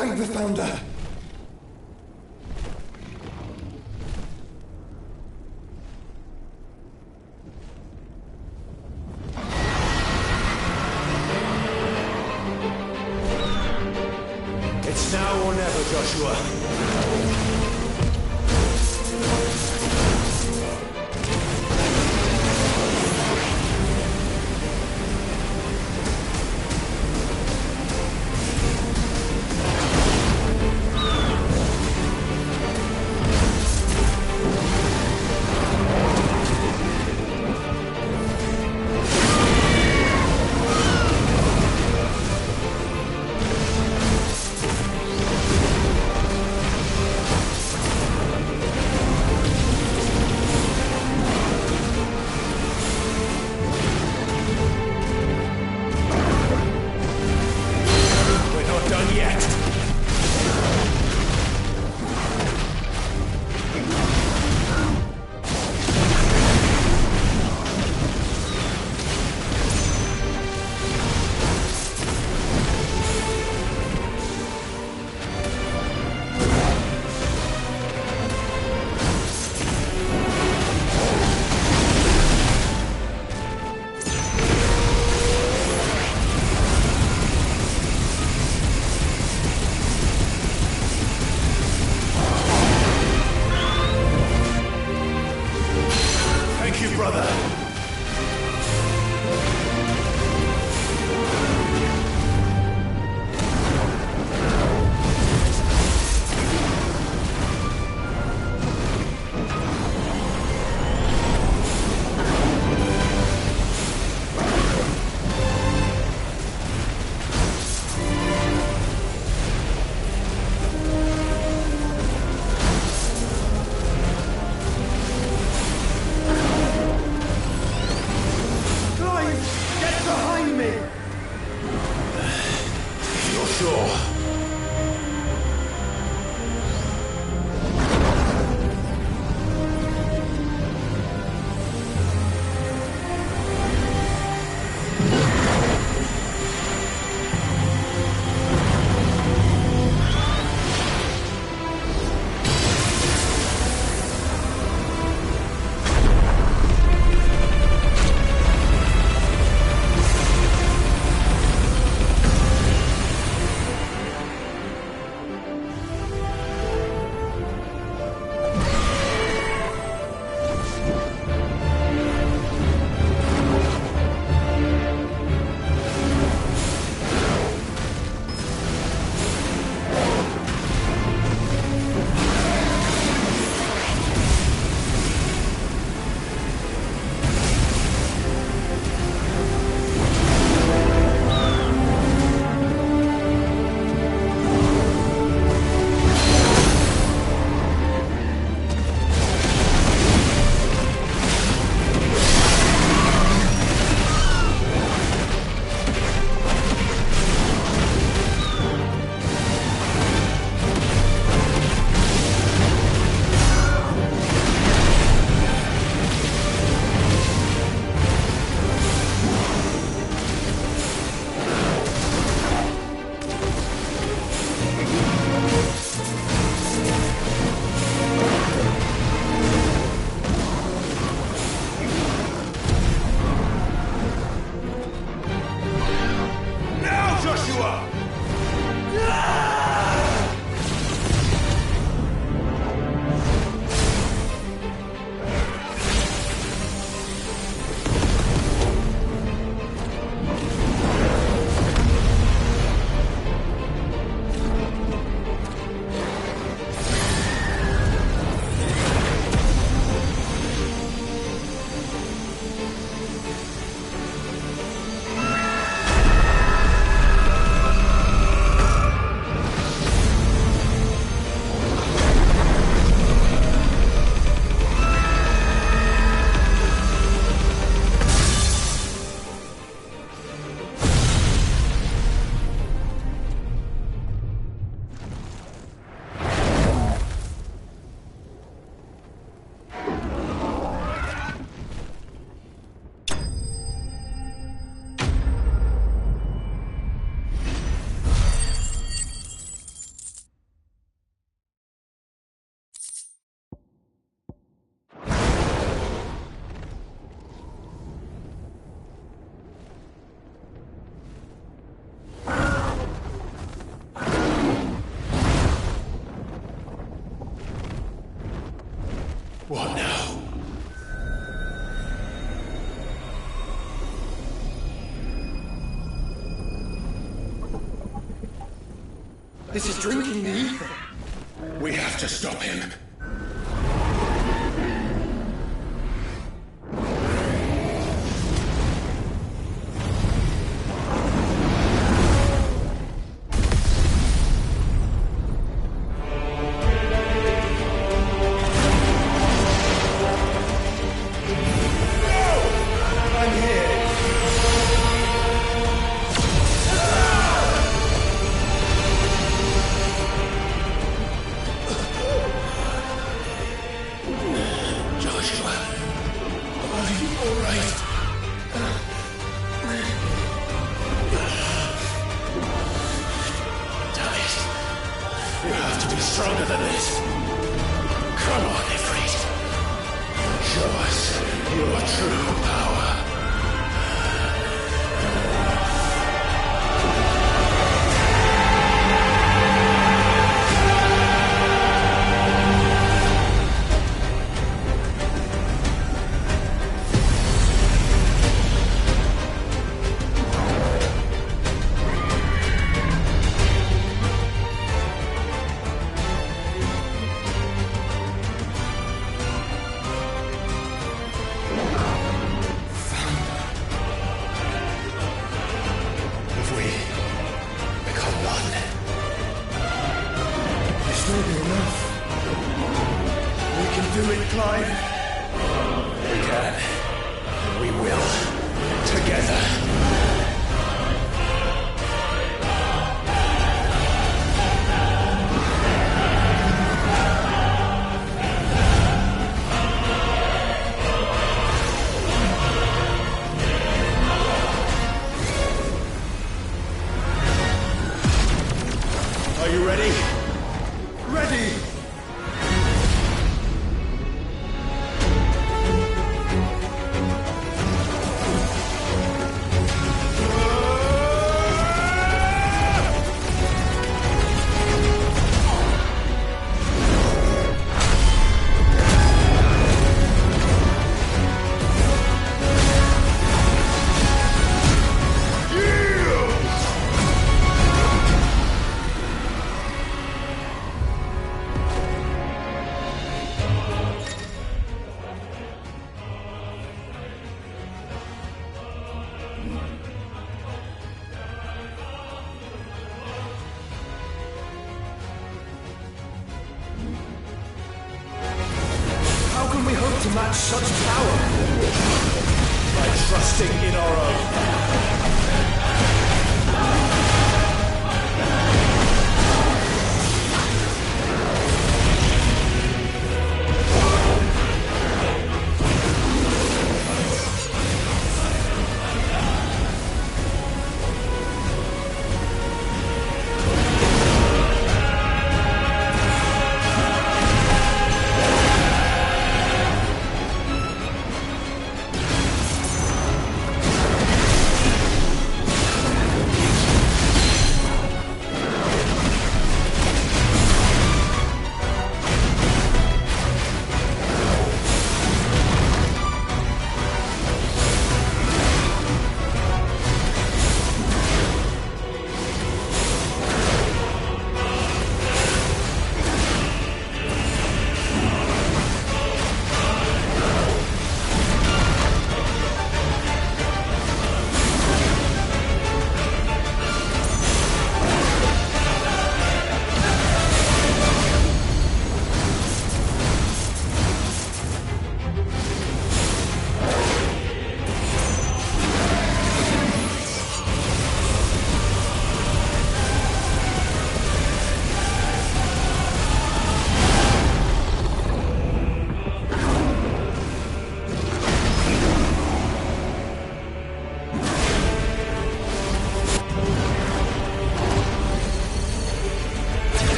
Thank the Founder. It's now or never, Joshua. This is drinking the ether. We have to stop him. Stronger than this. Come on, Ffxvi. Show us your true power. Do it, Clive. We can. We will. Together. Are you ready? Ready! We hope to match such power by trusting in our own.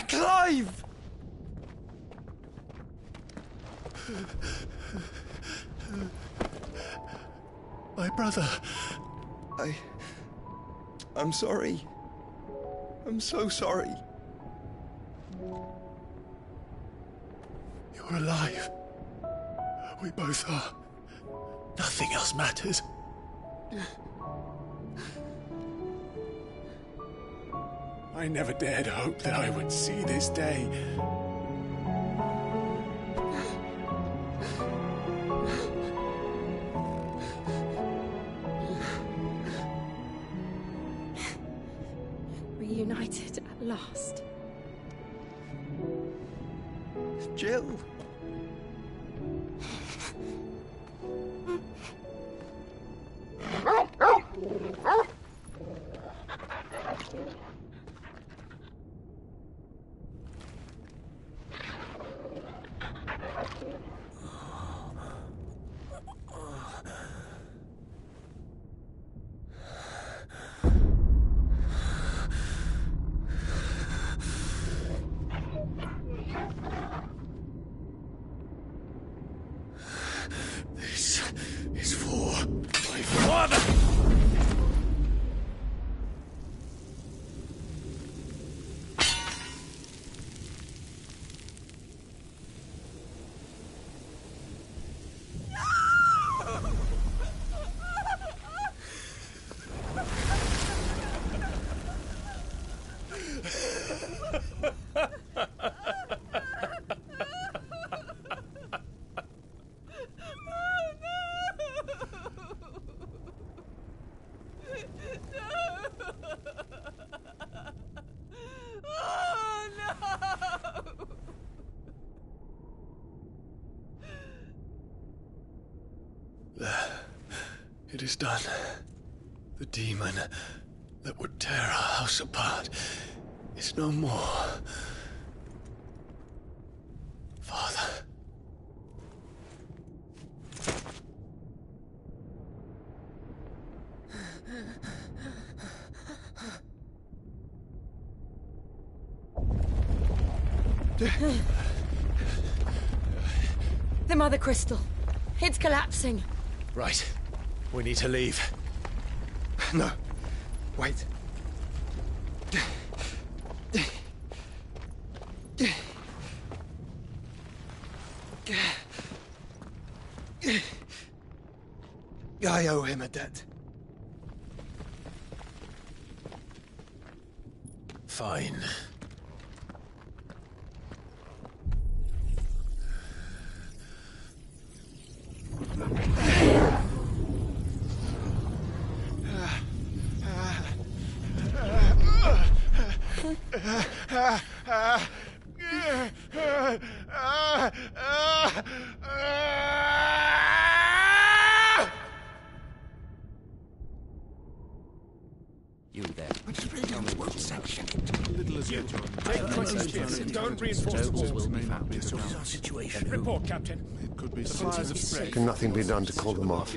Clive! My brother. I'm sorry. I'm so sorry. You're alive. We both are. Nothing else matters. I never dared hope that I would see this day. Reunited at last. Jill. This is for my father! It is done. The demon that would tear our house apart is no more. Father. The Mother Crystal. It's collapsing. Right. We need to leave. No. Wait. I owe him a debt. Fine. You there. One section. Don't reinforce the walls. Will be found. This is our situation. Report, Captain. It could be signs of spread. Can nothing be done to call them off?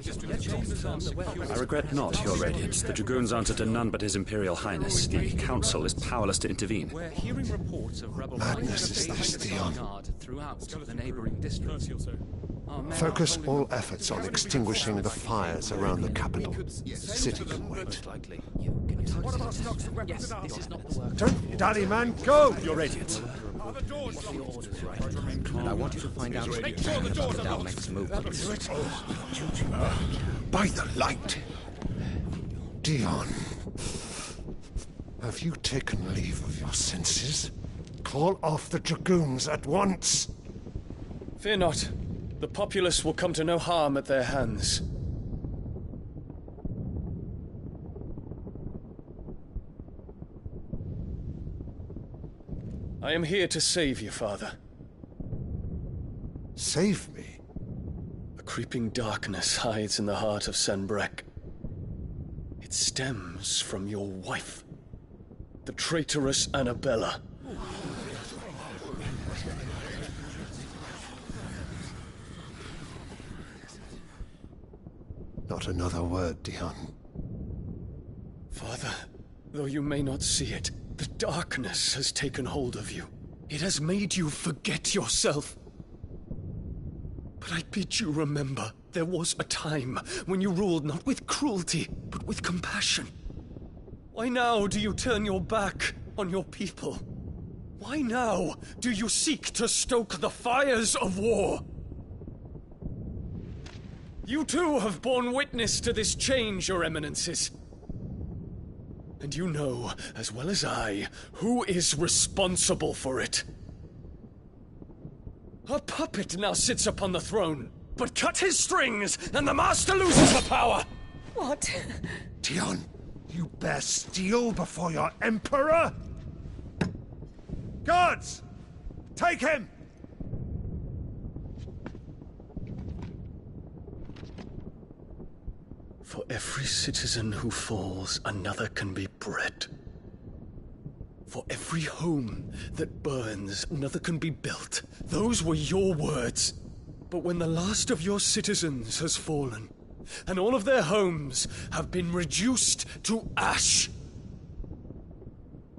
I regret not, Your Radiance. The Dragoons answer to none but His Imperial Highness. The Council is powerless to intervene. We're hearing reports of rebel Madness is this, Dion. throughout the neighboring districts. Our men Focus are all efforts on extinguishing the fires around the capital. The city can wait. Likely. Yes, this is not the work. Don't dally, man, go! Your Radiance. And I want you to find out what you can about the Dalmec's movements. By the light! Dion, have you taken leave of your senses? Call off the Dragoons at once! Fear not. The populace will come to no harm at their hands. I am here to save you, Father. Save me? A creeping darkness hides in the heart of Senbrek. It stems from your wife, the traitorous Annabella. Not another word, Dion. Father, though you may not see it, The darkness has taken hold of you. It has made you forget yourself. But I bid you remember, there was a time when you ruled not with cruelty, but with compassion. Why now do you turn your back on your people? Why now do you seek to stoke the fires of war? You too have borne witness to this change, Your Eminences. And you know, as well as I, who is responsible for it. A puppet now sits upon the throne, but cut his strings, and the master loses the power! What? Dion, you bear steel before your emperor? Guards! Take him! For every citizen who falls, another can be bred. For every home that burns, another can be built. Those were your words. But when the last of your citizens has fallen, and all of their homes have been reduced to ash,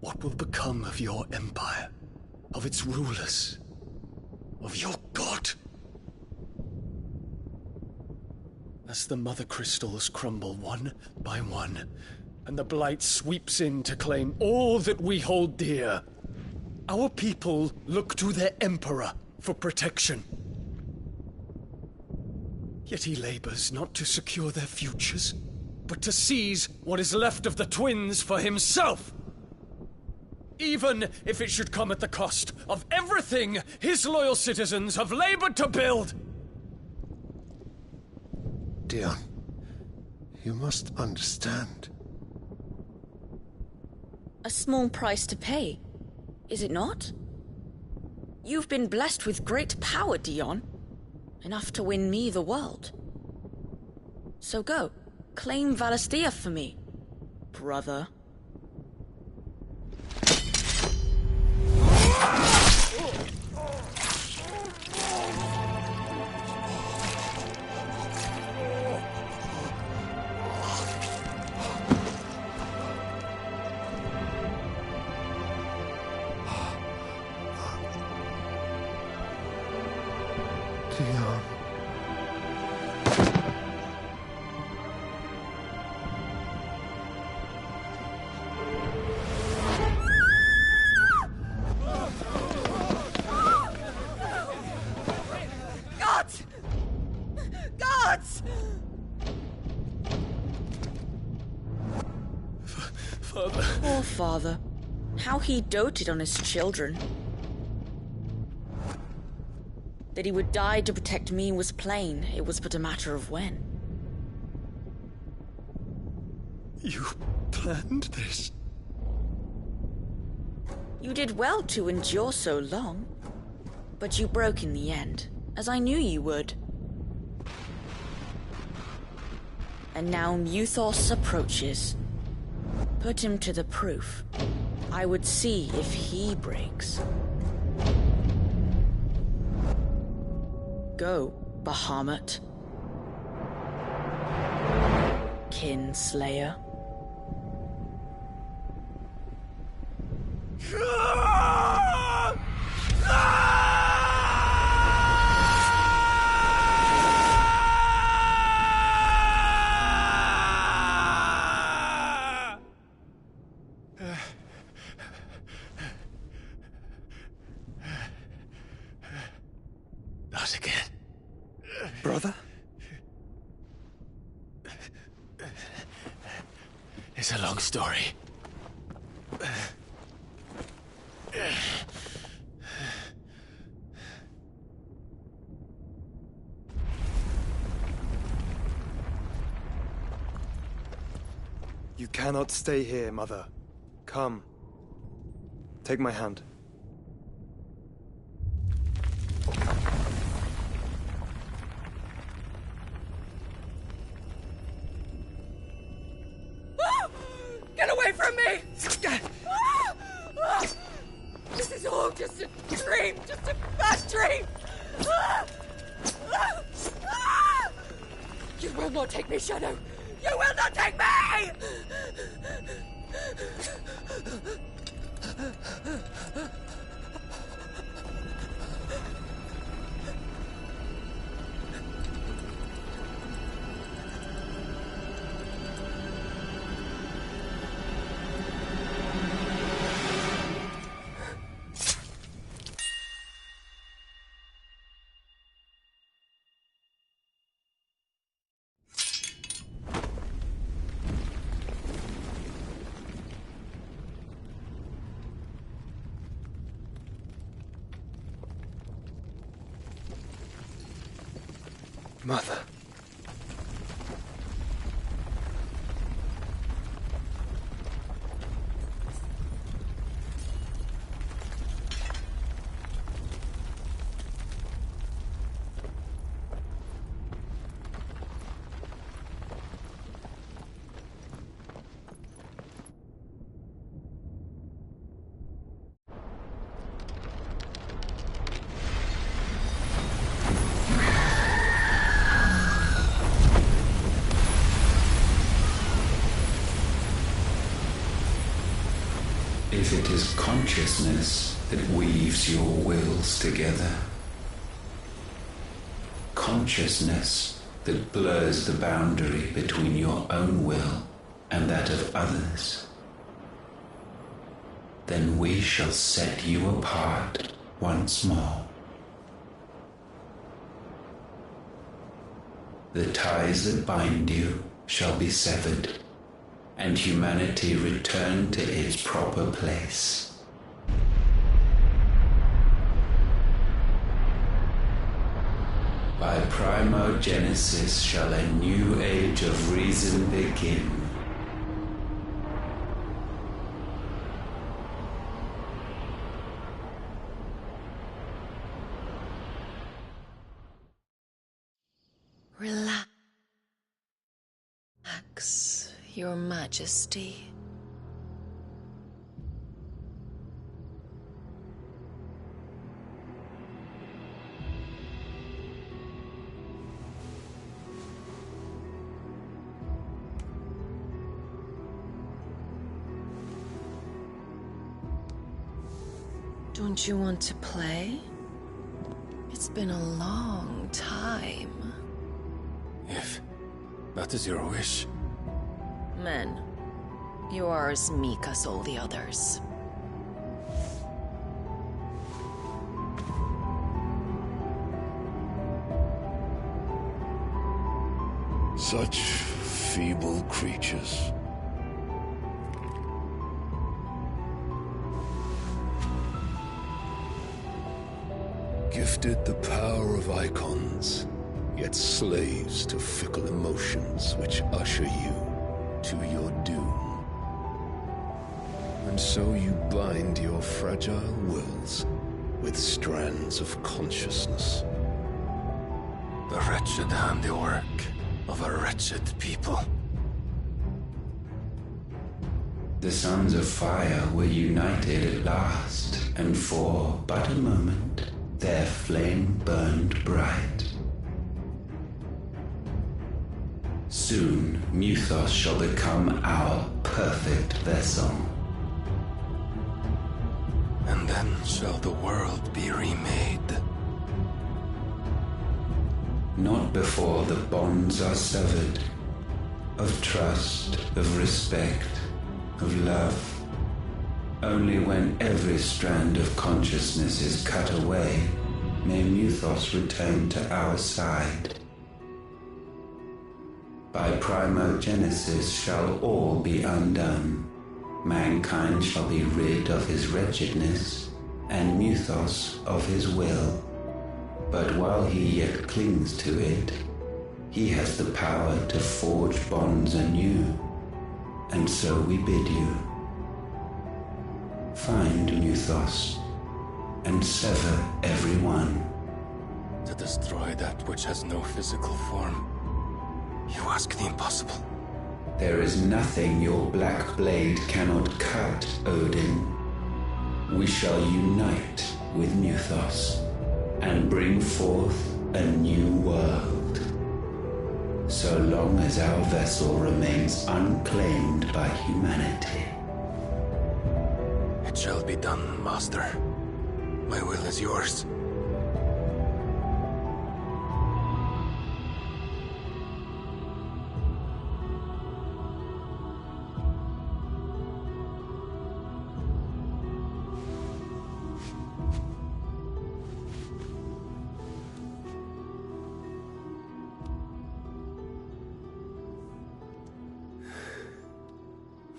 what will become of your empire, of its rulers, of your god? As the mother crystals crumble one by one, and the blight sweeps in to claim all that we hold dear, our people look to their emperor for protection. Yet he labors not to secure their futures, but to seize what is left of the twins for himself. Even if it should come at the cost of everything his loyal citizens have labored to build. Dion, you must understand. A small price to pay, is it not? You've been blessed with great power, Dion. Enough to win me the world. So go, claim Valisthea for me, brother. Dion. Gods! Gods! Father. Poor father. How he doted on his children. That he would die to protect me was plain. It was but a matter of when. You planned this? You did well to endure so long. But you broke in the end, as I knew you would. And now Muthos approaches. Put him to the proof. I would see if he breaks. Go, Bahamut. Kinslayer. Not again. Brother? It's a long story. You cannot stay here, Mother. Come. Take my hand. Get away from me! This is all just a dream, just a bad dream! You will not take me, Shadow! You will not take me! Mother. If it is consciousness that weaves your wills together, consciousness that blurs the boundary between your own will and that of others, then we shall set you apart once more. The ties that bind you shall be severed, and humanity return to its proper place. By primogenesis shall a new age of reason begin. Relax, Your Majesty. Don't you want to play? It's been a long time. If that is your wish. Men, you are as meek as all the others. Such feeble creatures. Gifted the power of icons, yet slaves to fickle emotions which usher you to your doom. And so you bind your fragile wills with strands of consciousness. The wretched handiwork of a wretched people. The sons of fire were united at last, and for but a moment their flame burned bright. Soon Mythos shall become our perfect vessel. And then shall the world be remade. Not before the bonds are severed, of trust, of respect, of love. Only when every strand of consciousness is cut away, may Mythos return to our side. By primogenesis shall all be undone. Mankind shall be rid of his wretchedness, and Mythos of his will. But while he yet clings to it, he has the power to forge bonds anew, and so we bid you. Find Mythos, and sever every one. To destroy that which has no physical form. You ask the impossible. There is nothing your black blade cannot cut, Odin. We shall unite with Mythos, and bring forth a new world. So long as our vessel remains unclaimed by humanity. It shall be be done, Master. My will is yours.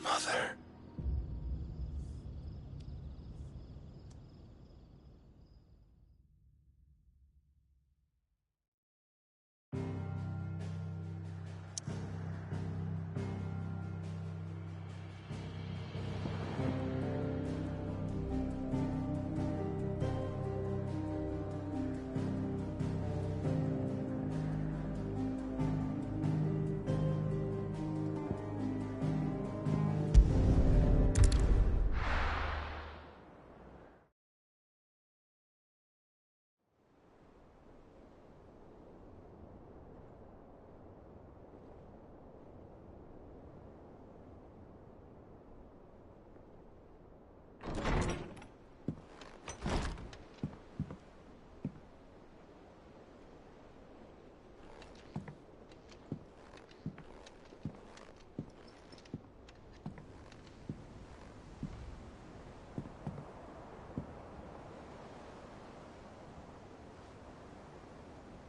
Mother.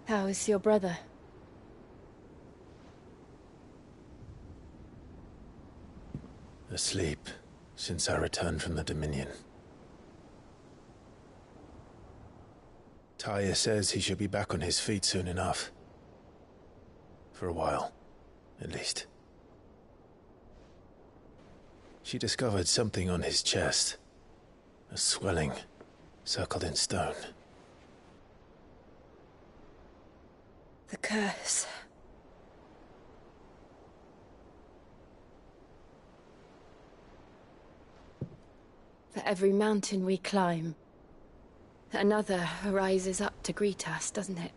How is your brother? Asleep, since I returned from the Dominion. Taya says he should be back on his feet soon enough. For a while, at least. She discovered something on his chest. A swelling, circled in stone. The curse. For every mountain we climb, another rises up to greet us, doesn't it?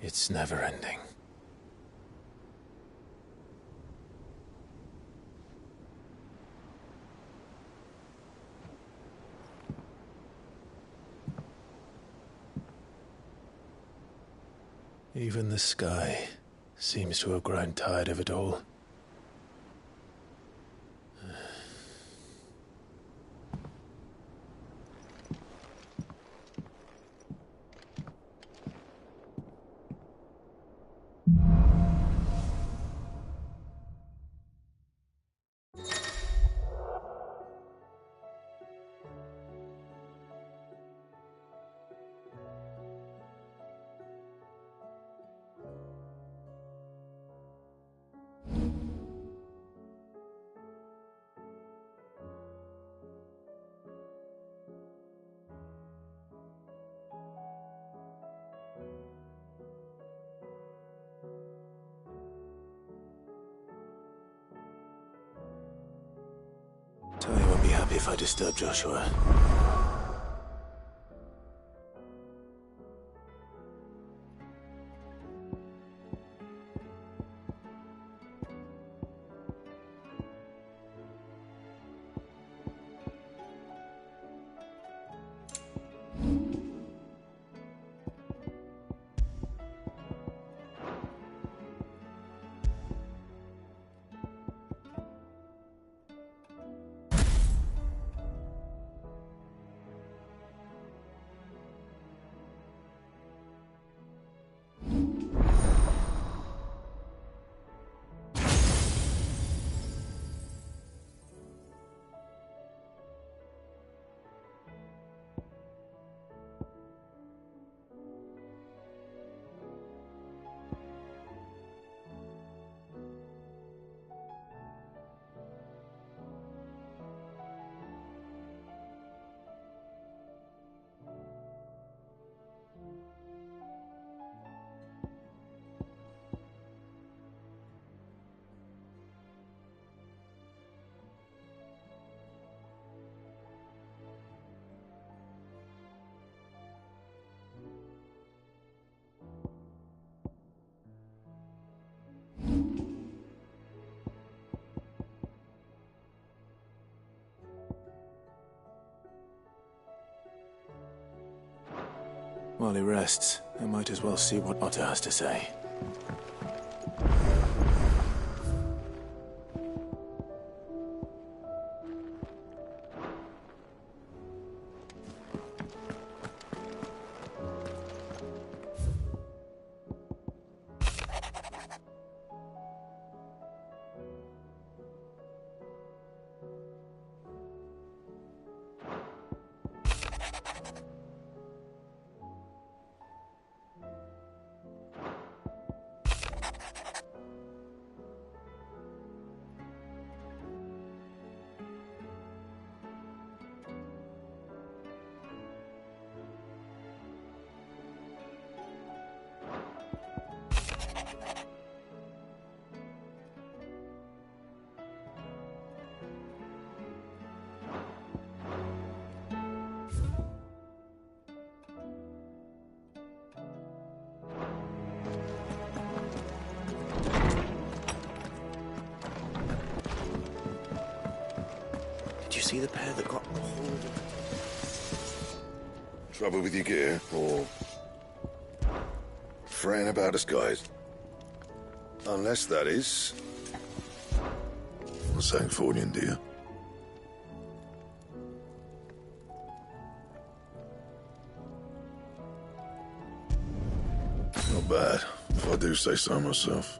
It's never ending. Even the sky seems to have grown tired of it all. Tony won't be happy if I disturb Joshua. While he rests, I might as well see what Otter has to say. Did you see the pair that got hold of... Trouble with your gear, or... fretting about us, guys? Unless that is... a Ffxvi, do you? Not bad, if I do say so myself.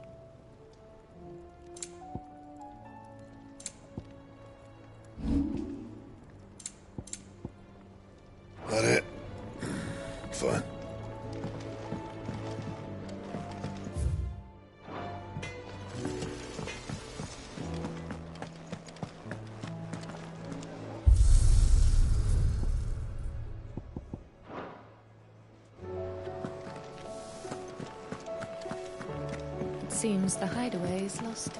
That it? Fine. Seems the hideaway is lost.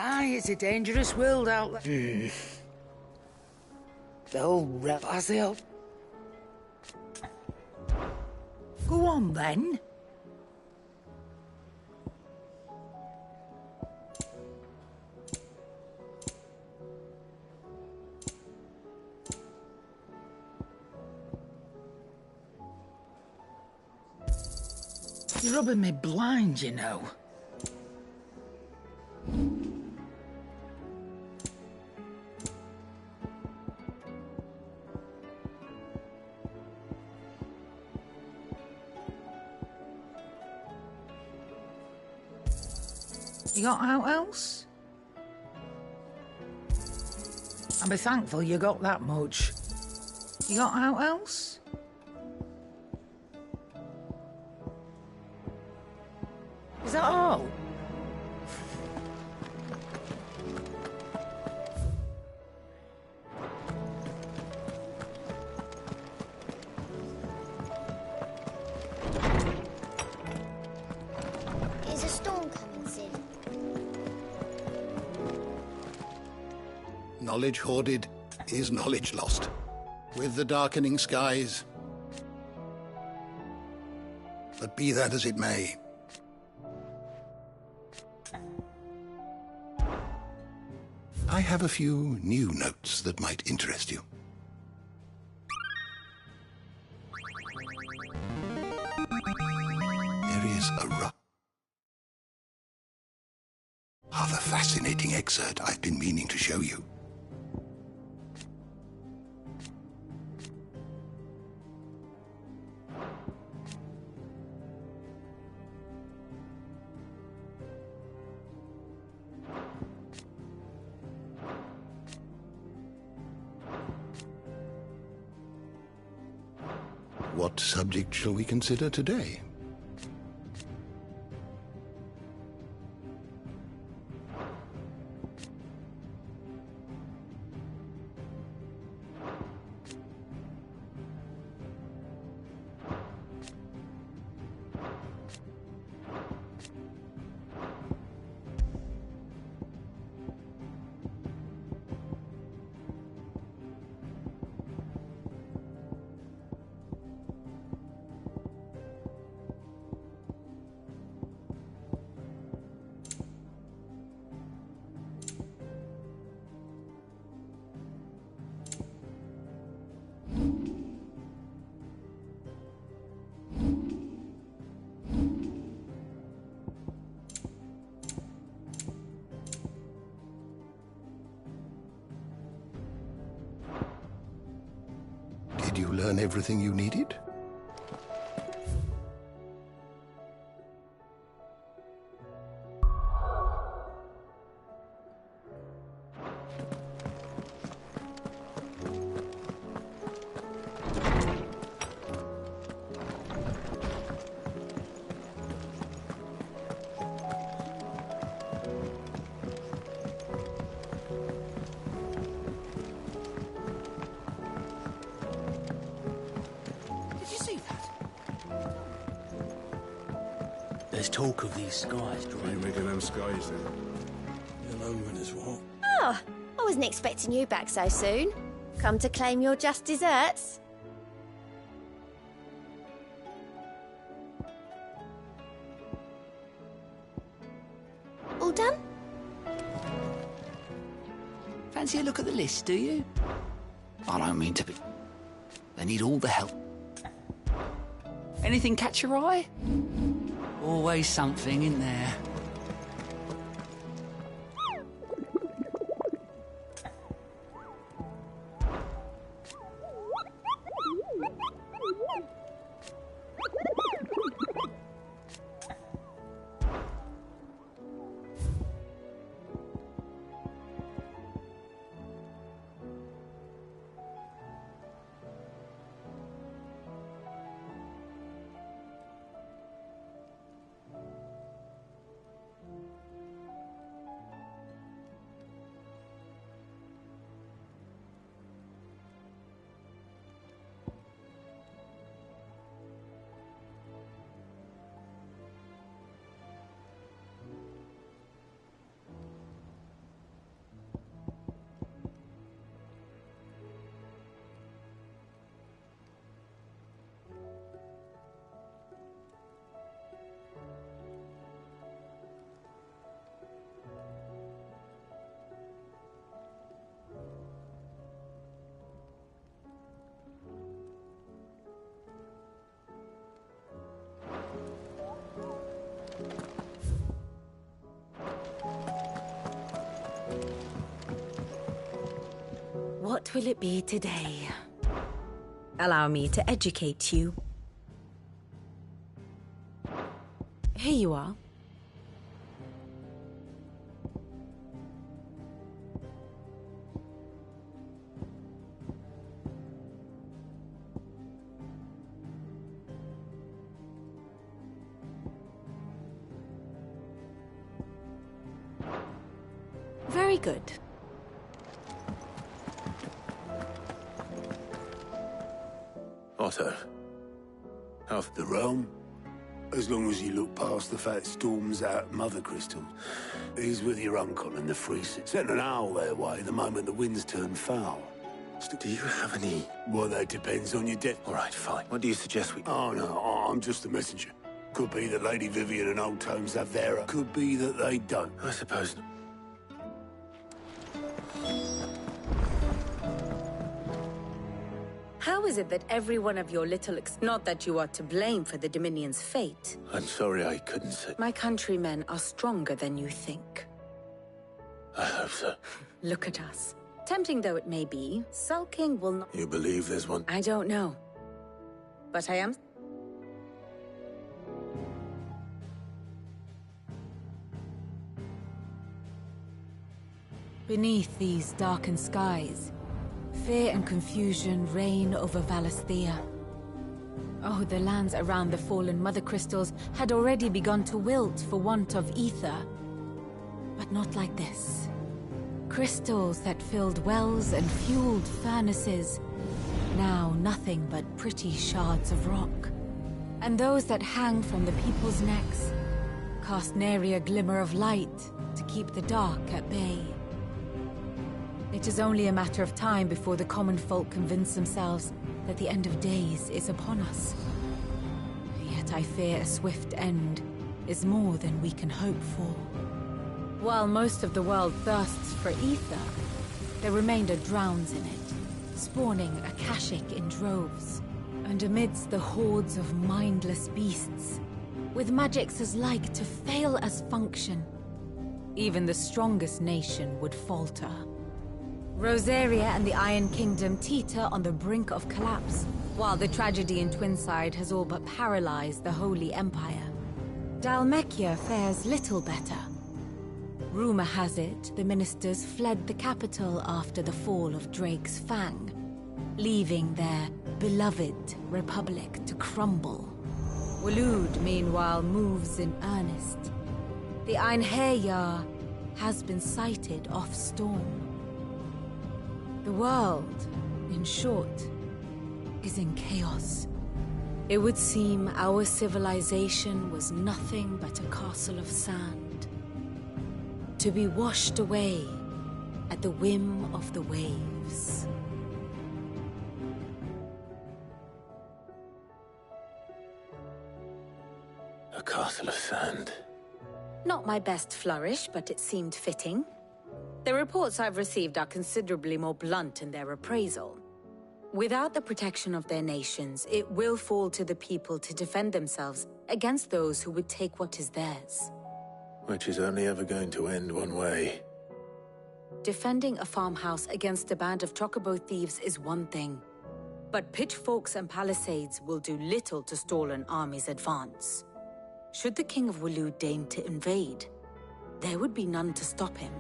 Aye, it's a dangerous world out there. They'll rep as they'll. Go on then. You're rubbing me blind, you know. You got out else? I'll be thankful you got that much. You got out else? Is that all? Is a storm coming soon? Knowledge hoarded is knowledge lost. With the darkening skies. But be that as it may. I have a few new notes that might interest you. There is a rather fascinating excerpt I've been meaning to show you. What subject shall we consider today? Did you learn everything you needed? There's talk of these skies What are you drying. making them skies then? You're hungry as what? Oh, I wasn't expecting you back so soon. Come to claim your just desserts? All done? Fancy a look at the list, do you? I don't mean to be... They need all the help. Anything catch your eye? Always something in there. What will it be today? Allow me to educate you. Here you are. Very good. Otto, half the realm, as long as you look past the fat storms out Mother Crystal, is with your uncle and the Ffxvi. Send an owl their way the moment the winds turn foul. Do you have any... Well, that depends on your death. All right, fine. What do you suggest we... Oh, no, I'm just a messenger. Could be that Lady Vivian and Old Tomes have their... Could be that they don't. I suppose... How is it that every one of your little not that you are to blame for the Dominion's fate? I'm sorry I couldn't say... My countrymen are stronger than you think. I hope so. Look at us. Tempting though it may be, sulking will not... You believe there's one? I don't know. But I am... Beneath these darkened skies, fear and confusion reign over Valisthea. Oh, the lands around the fallen Mother Crystals had already begun to wilt for want of ether. But not like this. Crystals that filled wells and fueled furnaces. Now nothing but pretty shards of rock. And those that hang from the people's necks cast nary a glimmer of light to keep the dark at bay. It is only a matter of time before the common folk convince themselves that the end of days is upon us. Yet I fear a swift end is more than we can hope for. While most of the world thirsts for ether, the remainder drowns in it, spawning Akashic in droves. And amidst the hordes of mindless beasts, with magics as like to fail as function, even the strongest nation would falter. Rosaria and the Iron Kingdom teeter on the brink of collapse, while the tragedy in Twinside has all but paralyzed the Holy Empire. Dhalmekia fares little better. Rumor has it the ministers fled the capital after the fall of Drake's Fang, leaving their beloved republic to crumble. Waloed, meanwhile, moves in earnest. The Einherjar has been sighted off-storm. The world, in short, is in chaos. It would seem our civilization was nothing but a castle of sand, to be washed away at the whim of the waves. A castle of sand. Not my best flourish, but it seemed fitting. The reports I've received are considerably more blunt in their appraisal. Without the protection of their nations, it will fall to the people to defend themselves against those who would take what is theirs. Which is only ever going to end one way. Defending a farmhouse against a band of chocobo thieves is one thing, but pitchforks and palisades will do little to stall an army's advance. Should the King of Waloed deign to invade, there would be none to stop him.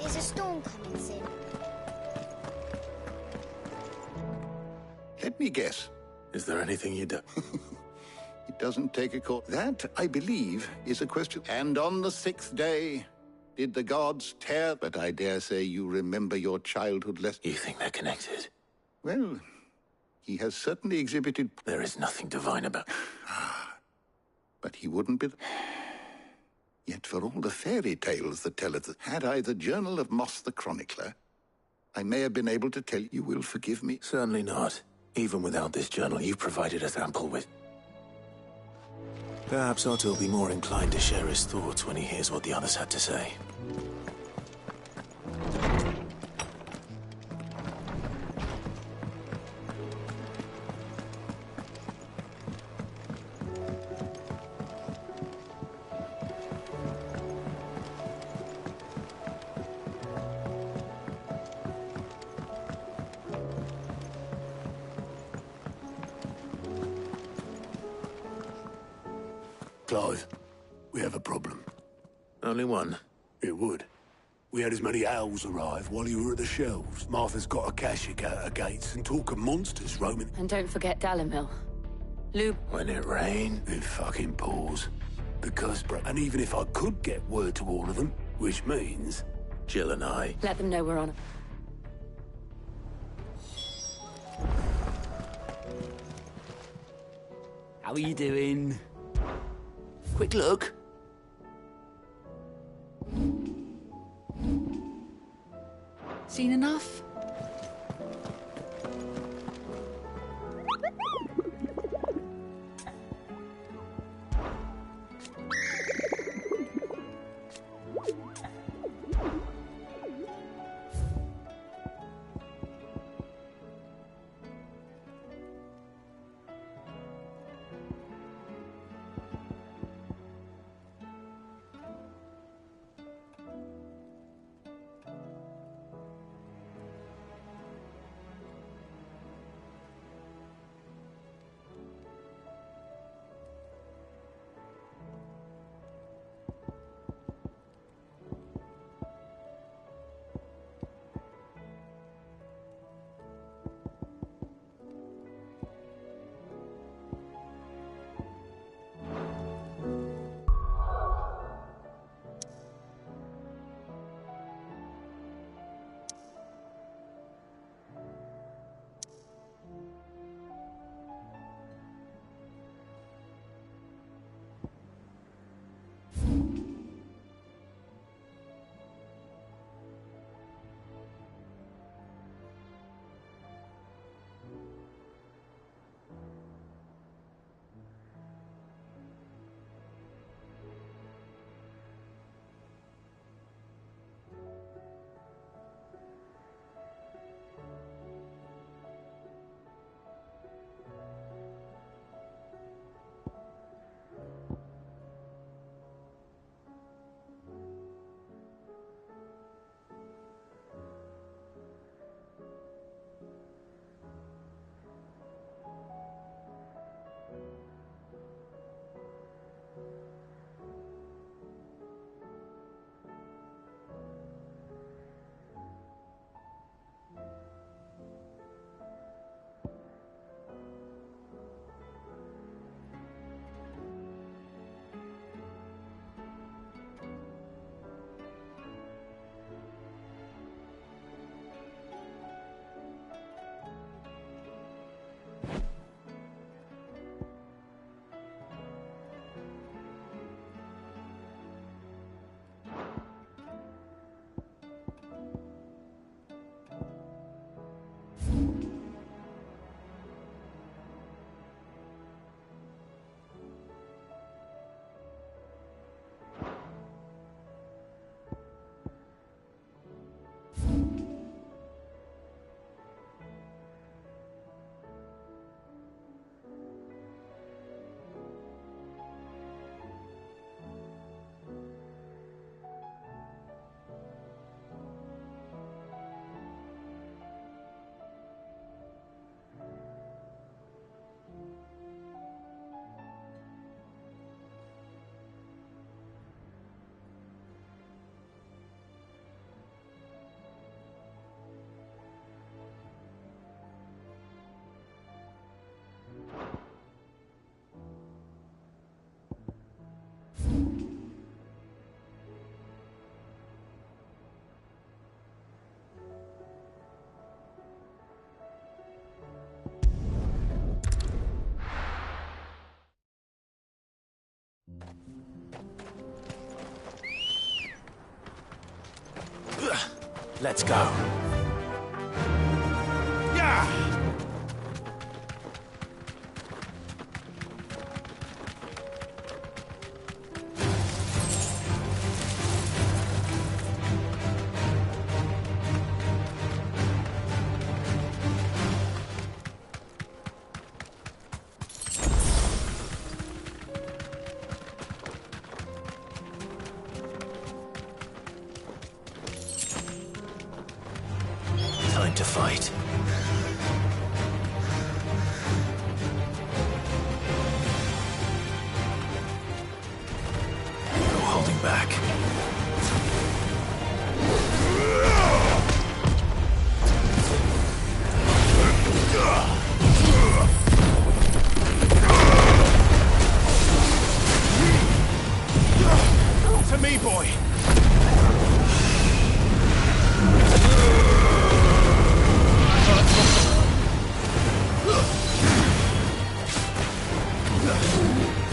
Is a storm coming soon? Let me guess. Is there anything you do? It doesn't take a court. That, I believe, is a question. And on the 6th day, did the gods tear? But I dare say you remember your childhood lesson. You think they're connected? Well, he has certainly exhibited... There is nothing divine about... But he wouldn't be... Yet for all the fairy tales that tell us, had I the Journal of Moss the Chronicler, I may have been able to tell you will forgive me. Certainly not. Even without this journal, you provided us ample with... Perhaps Otto will be more inclined to share his thoughts when he hears what the others had to say. Clive, we have a problem. Only one? It would. We had as many owls arrive while you were at the shelves. Martha's got a Akashic out her gates and talk of monsters roaming. And don't forget Dalimil. Lube. When it rained? It fucking pours. The curse broke. And even if I could get word to all of them, which means... Jill and I... Let them know we're on it. How are you doing? Quick look. Seen enough? Let's go. Yeah! Time to fight. No holding back. To me, boy!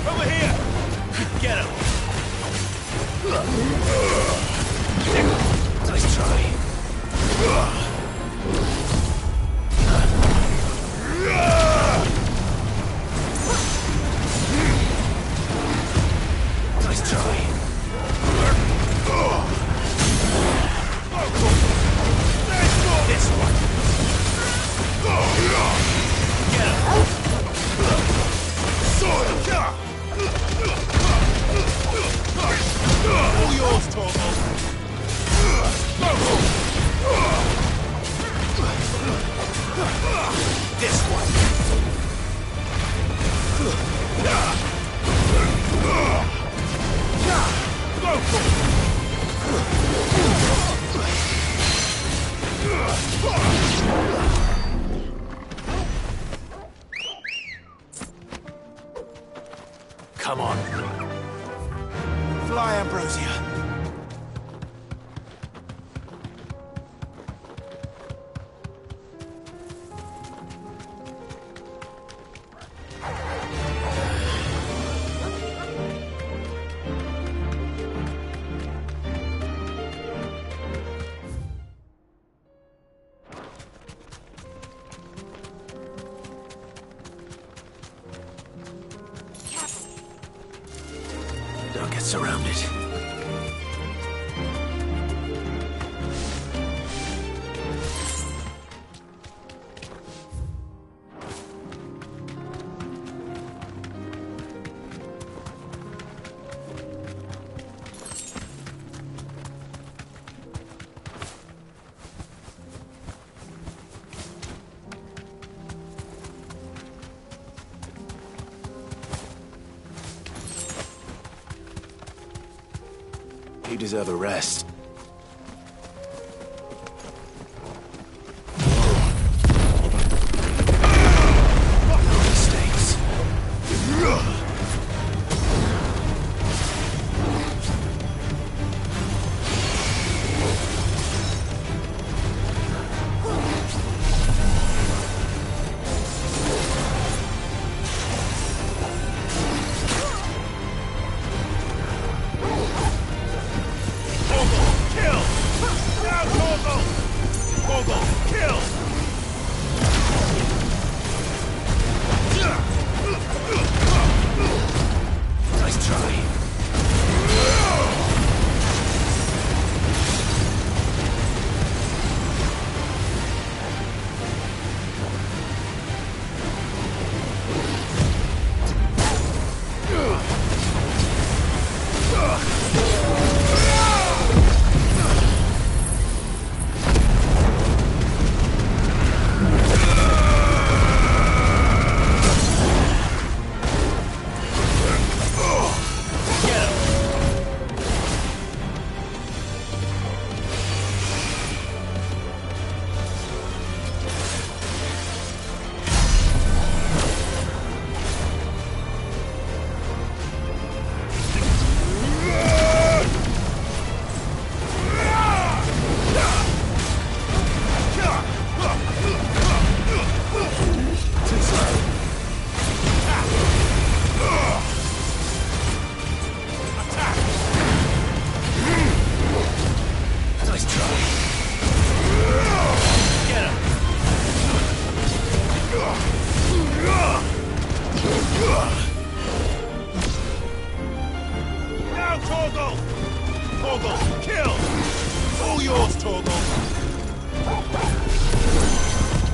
Over here! Get him! Nice try. Nice try. This one. Get him! All yours, Torvald. This one. Go for Come on. Fly, Ambrosia. Don't get surrounded. You deserve a rest. No mistakes. Torvald! Now, Torgal! Torgal, kill! All yours, Torgal!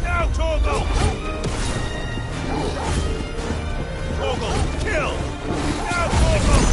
Now, Torgal! Torgal, kill! Now, Torgal!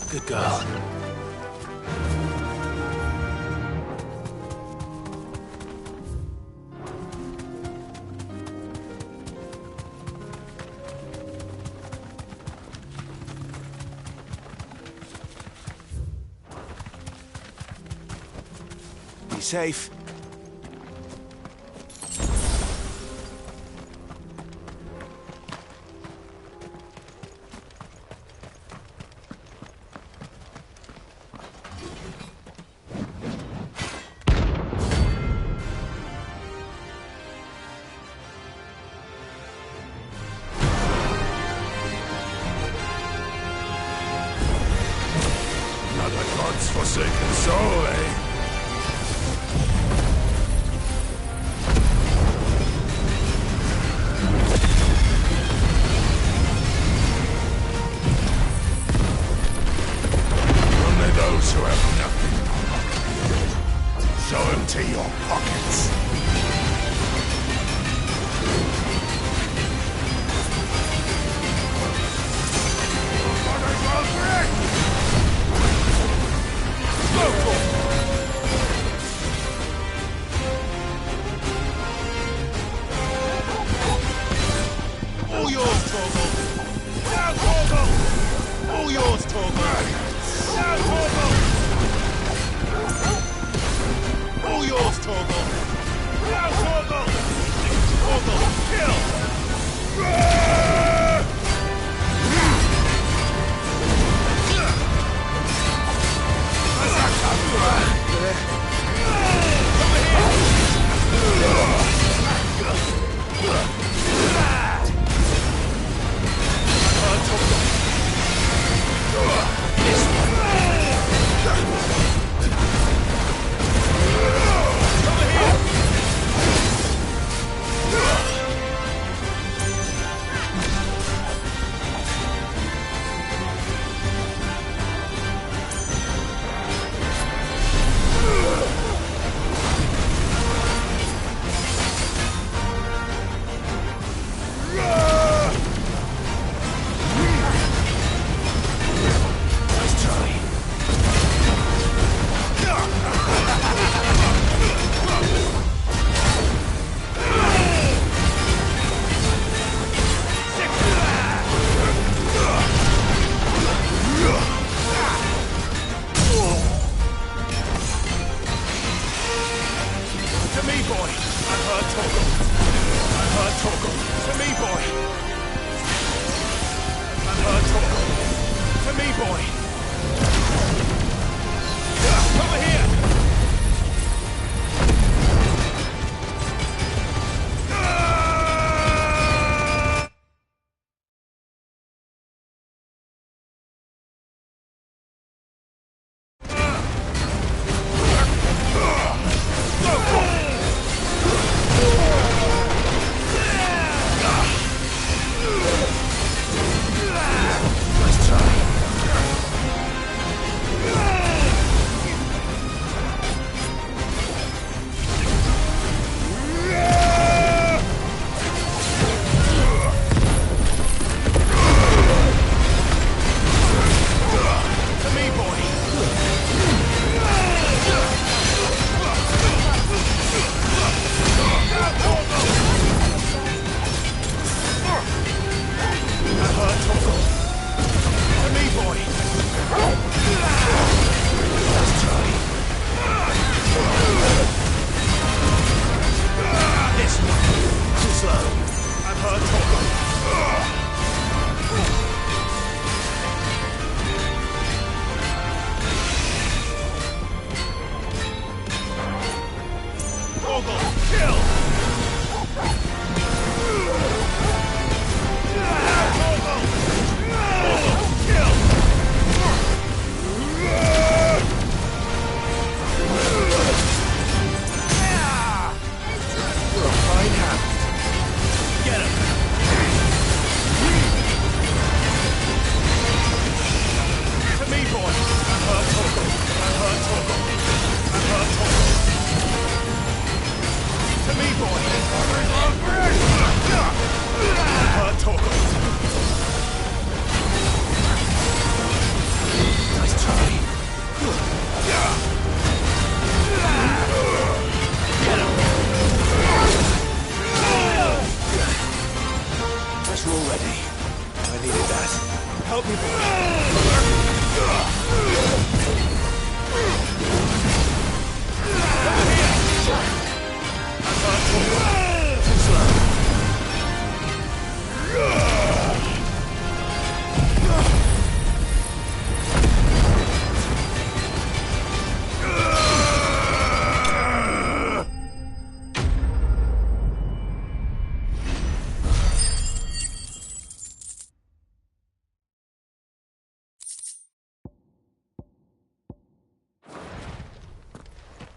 Good girl. Be safe. God's forsaken soul, eh? Only those who have nothing. So empty your pockets. All yours, Torgal! Now, Torgal! All yours, Torgal! Now, Torgal! All yours, Torgal!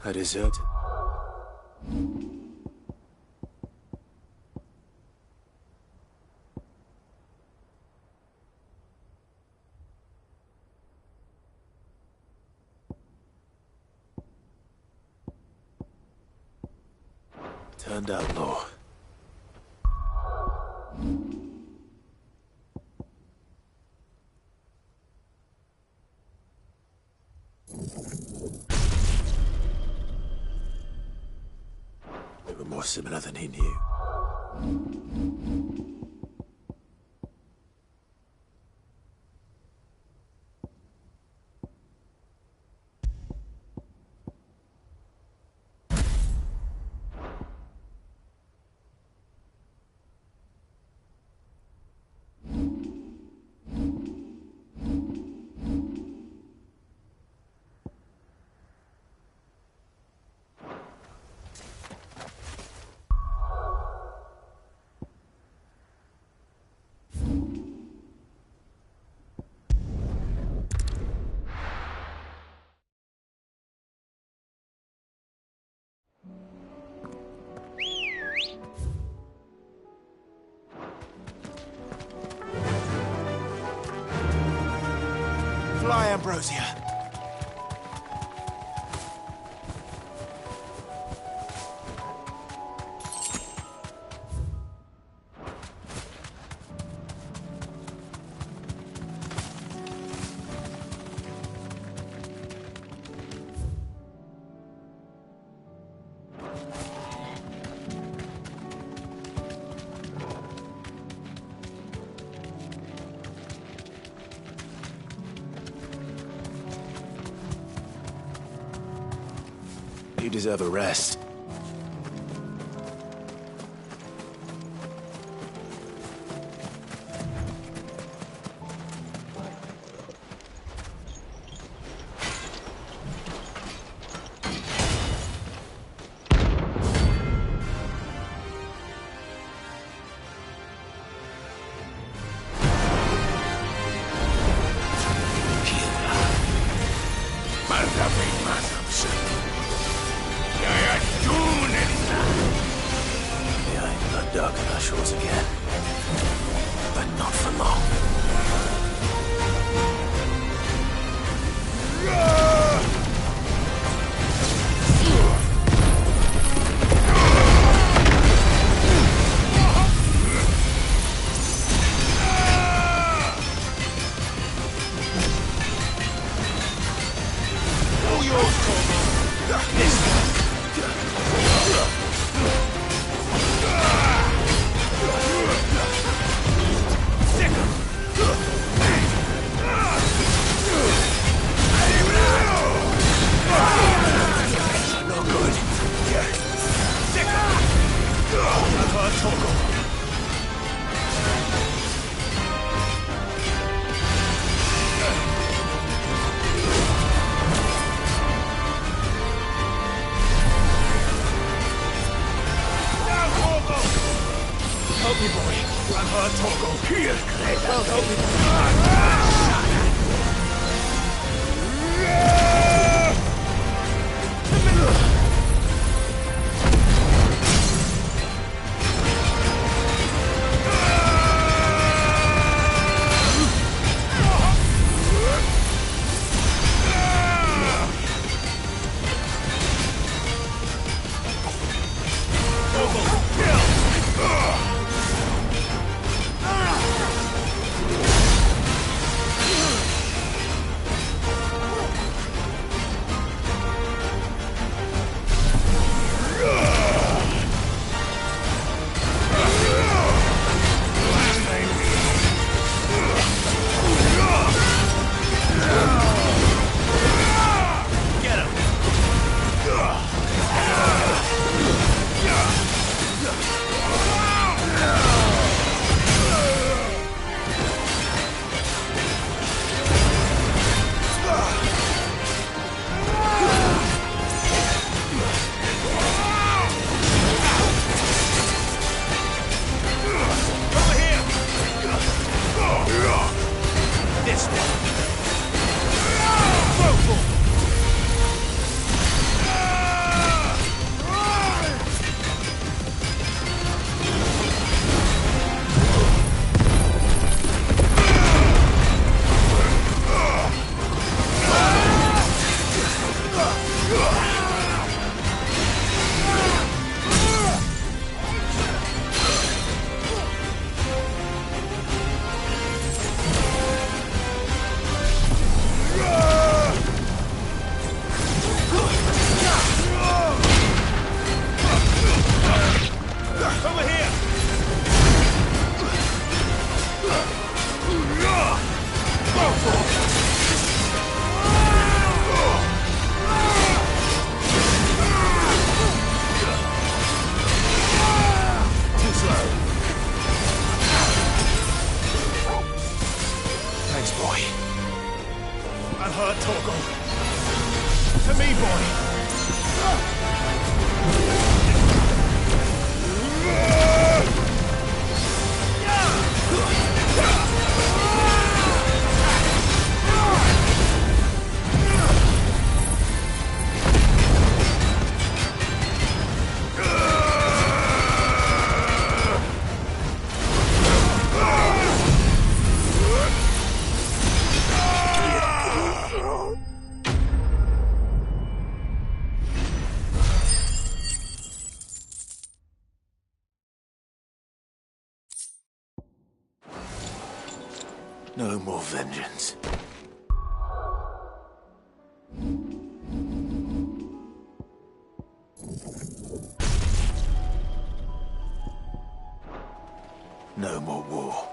I deserted. Turned outlaw. We were more similar than he knew. Fly, Ambrosia. You deserve a rest. Dark in our shores again. But not for long. All yours, Cormac. Stick 'em! to me, boy! No more vengeance. No more war.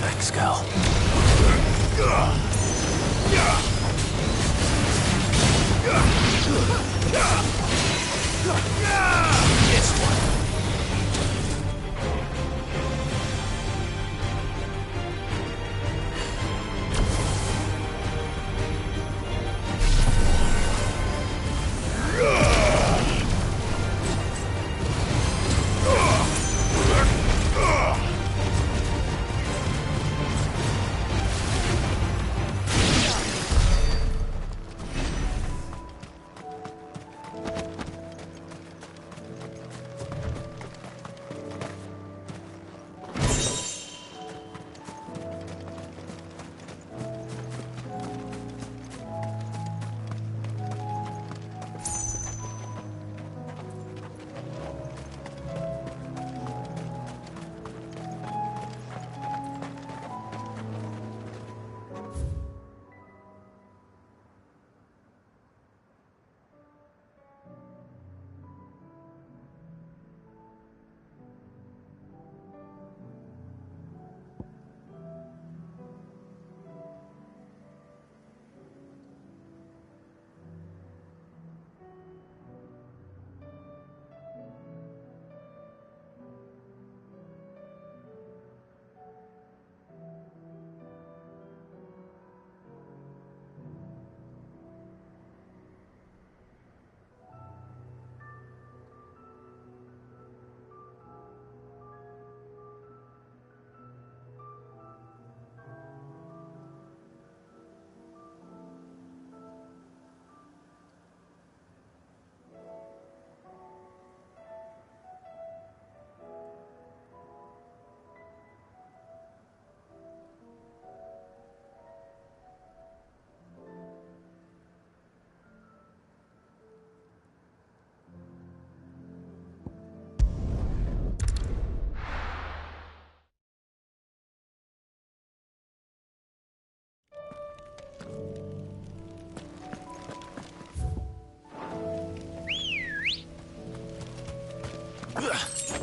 Thanks, Gal. This one.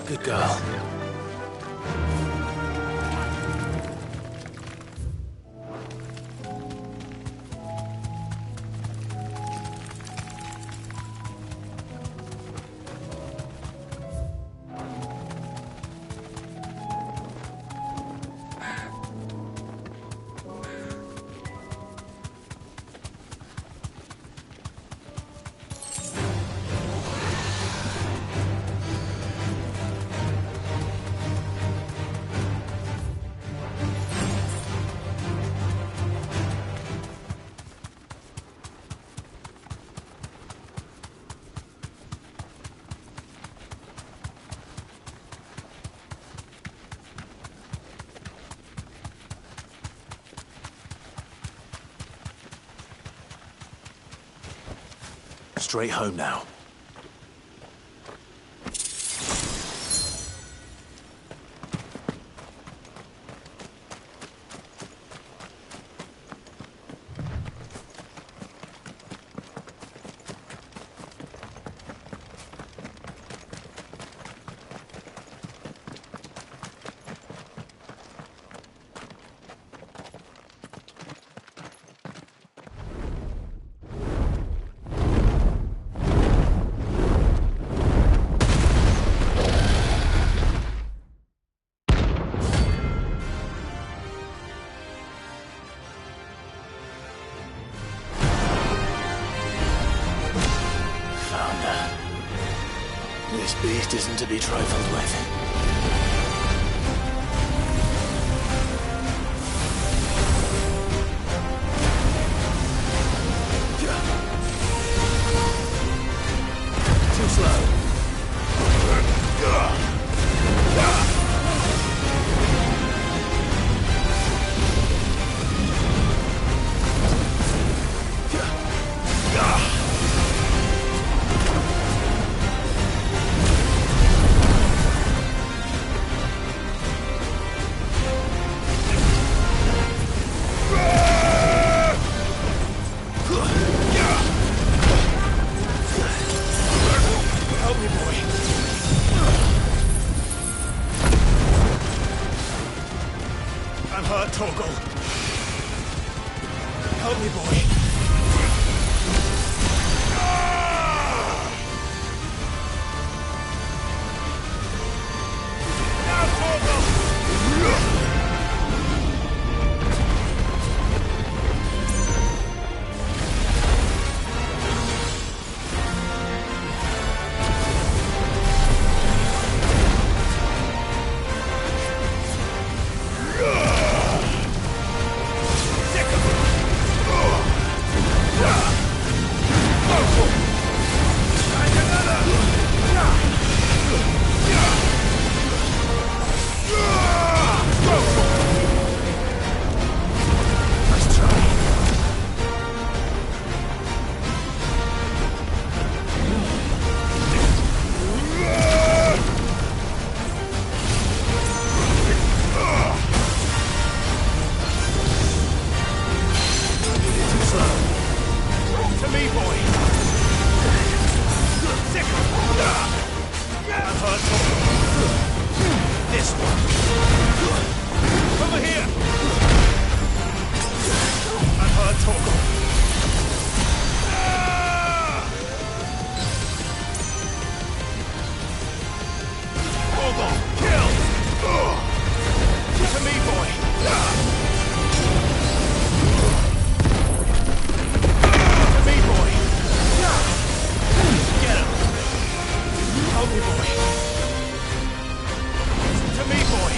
Good girl. straight home now. This beast isn't to be trifled with. Too slow. Help me, boy. I'm hurt, Torgal. Help me, boy. Now, Torgal! To me, boy. Sick. I'm hurt. This one. Over here. I'm hurt, Torgal. Torgal, kill. To me, boy. Get him! Help me, boy. To me, boy.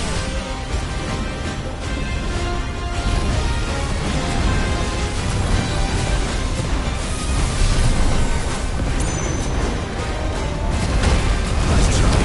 Let's try.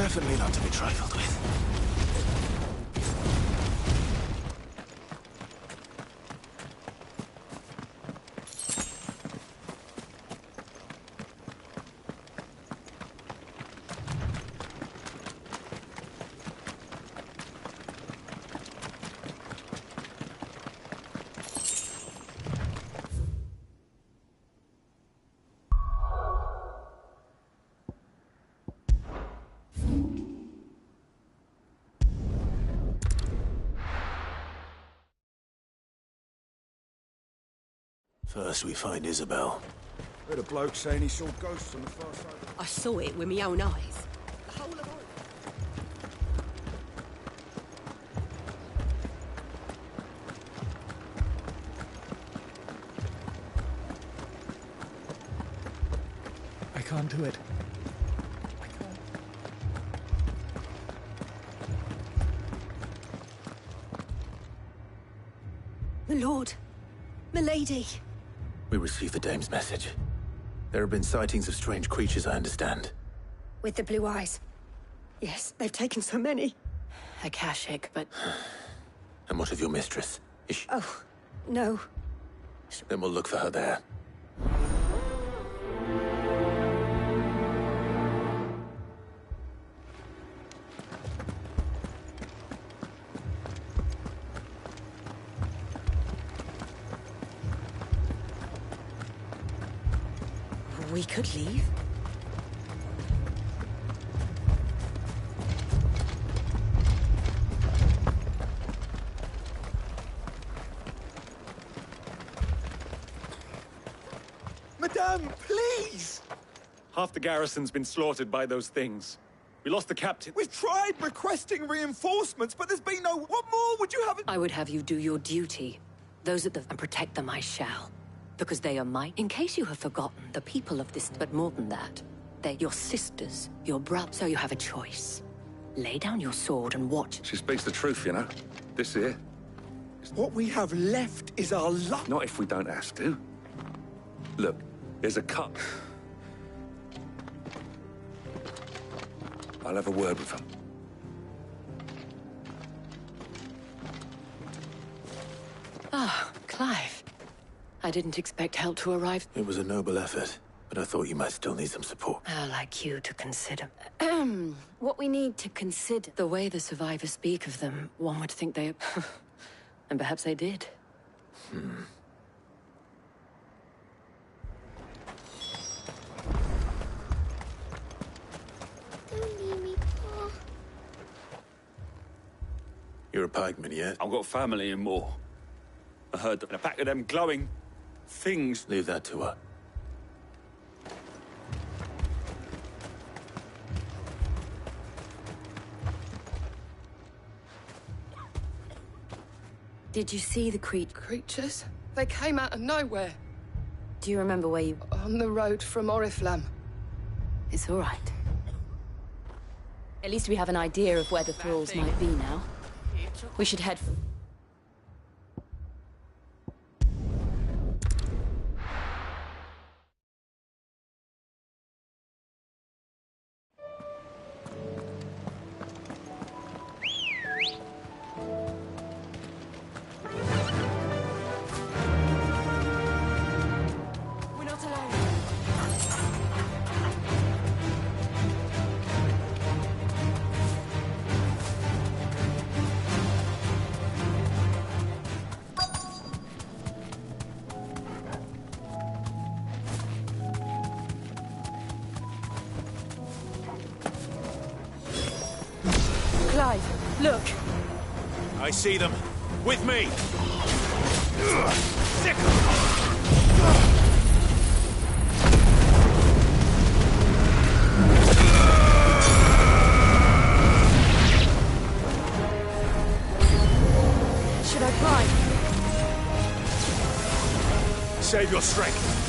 Definitely not to be trifled with. First we find Isabel. Heard a bloke saying he saw ghosts on the far side. I saw it with my own eyes. The whole of I can't do it. My lord, milady. We received the dame's message. There have been sightings of strange creatures, I understand. With the blue eyes. Yes, they've taken so many. Akashic, but... And what of your mistress? Is she... Oh, no. Then we'll look for her there. We could leave. Madame, please! Half the garrison's been slaughtered by those things. We lost the captain. We've tried requesting reinforcements, but there's been no... What more would you have... I would have you do your duty. Those at the... and protect them I shall. Because they are my... In case you have forgotten, the people of this... But more than that, they're your sisters, your brothers. So you have a choice. Lay down your sword and watch. She speaks the truth, you know. This here. What we have left is our luck. Not if we don't have to. Look, there's a cup. I'll have a word with them. Ah, Clive. I didn't expect help to arrive. It was a noble effort, but I thought you might still need some support. I'd like you to consider. What we need to consider. The way the survivors speak of them, one would think they... and perhaps they did. Don't leave me, Pa. You're a pikeman, yeah? I've got family and more. I heard a pack of them glowing things. Leave that to her. Did you see the creatures? They came out of nowhere. Do you remember where you... On the road from Oriflamme. It's all right. At least we have an idea of where the thralls might be now. We should head... We're not alone. Clive, look. I see them. With me! Sick! Should I climb? Save your strength.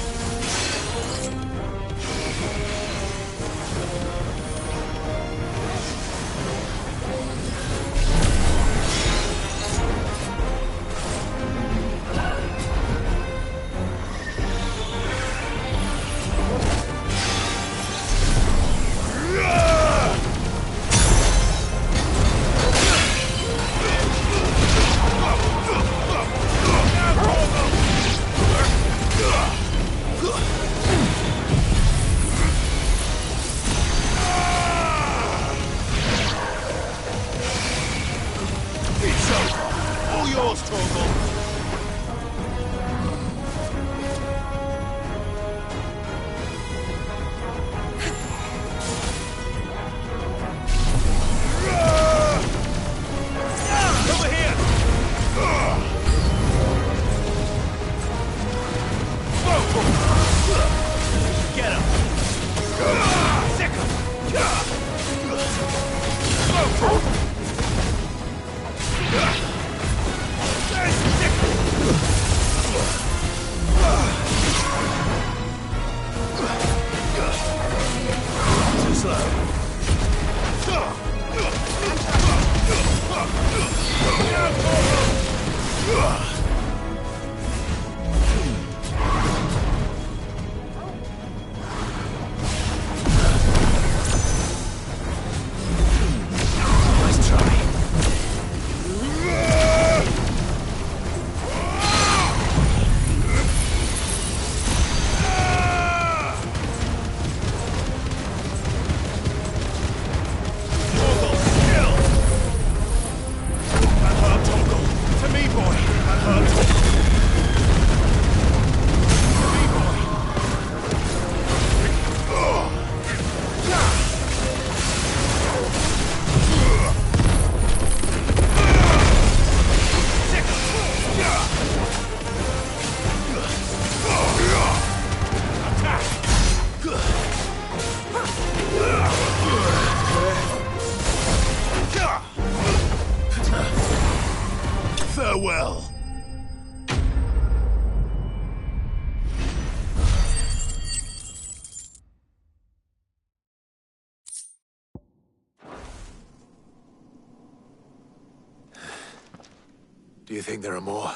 Do you think there are more?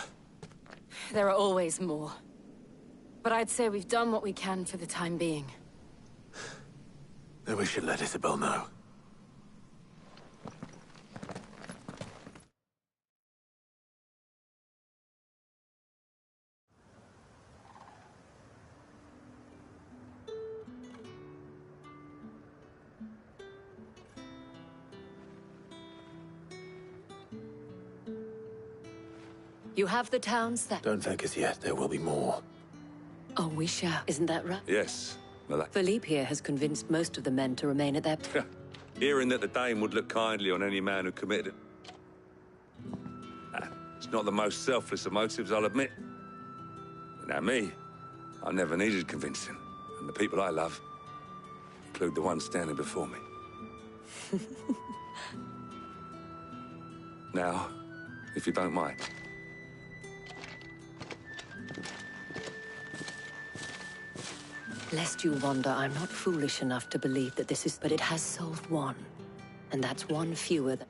There are always more. But I'd say we've done what we can for the time being. Then we should let Isabel know. You have the towns that... Don't thank us yet. There will be more. Oh, we shall. Isn't that right? Yes. Well, Philippe here has convinced most of the men to remain at their... hearing that the Dame would look kindly on any man who committed it. It's not the most selfless of motives, I'll admit. But now me, I never needed convincing. And the people I love include the ones standing before me. Now, if you don't mind. Lest you wonder, I'm not foolish enough to believe that this is... But it has solved one. And that's one fewer than...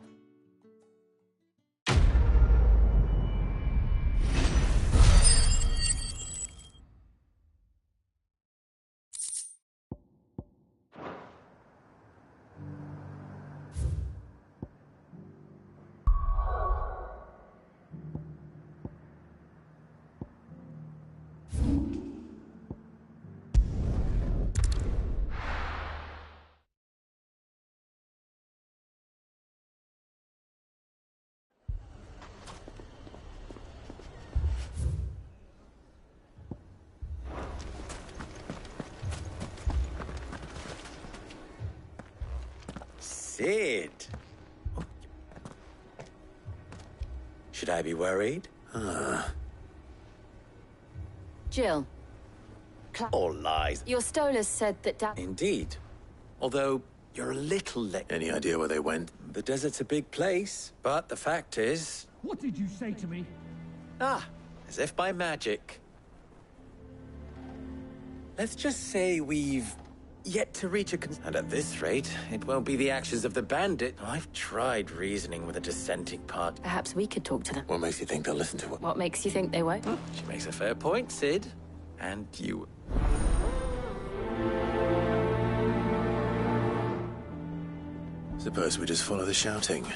Sid. Should I be worried? Jill. All lies. Your Stolas said that Indeed. Although, you're a little late. Any idea where they went? The desert's a big place, but the fact is... What did you say to me? As if by magic. Let's just say we've yet to reach a and at this rate, it won't be the actions of the bandit. I've tried reasoning with a dissenting party. Perhaps we could talk to them. What makes you think they'll listen to it? What makes you think they won't? She makes a fair point, Sid. And you... Suppose we just follow the shouting.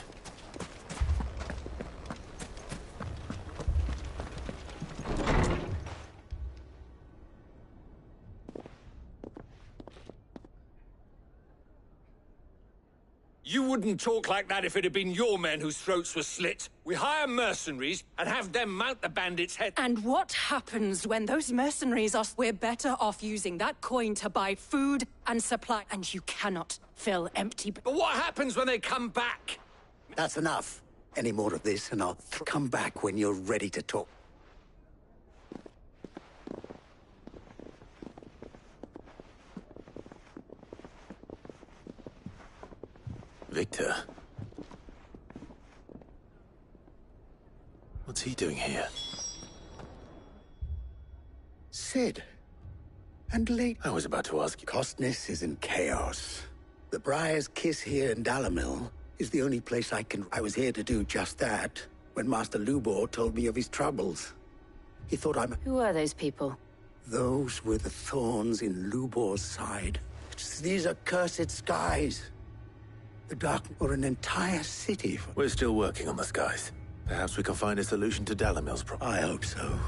You wouldn't talk like that if it had been your men whose throats were slit. We hire mercenaries and have them mount the bandits' heads. And what happens when those mercenaries are... We're better off using that coin to buy food and supply. And you cannot fill empty... But what happens when they come back? That's enough. Any more of this and I'll come back when you're ready to talk. Victor. What's he doing here? Sid. And late. I was about to ask you. Costness is in chaos. The Briar's Kiss here in Dalamil is the only place I was here to do just that when Master Lubor told me of his troubles. He thought Who are those people? Those were the thorns in Lubor's side. These are cursed skies. The dark or an entire city. We're still working on the skies. Perhaps we can find a solution to Dalamil's problem. I hope so.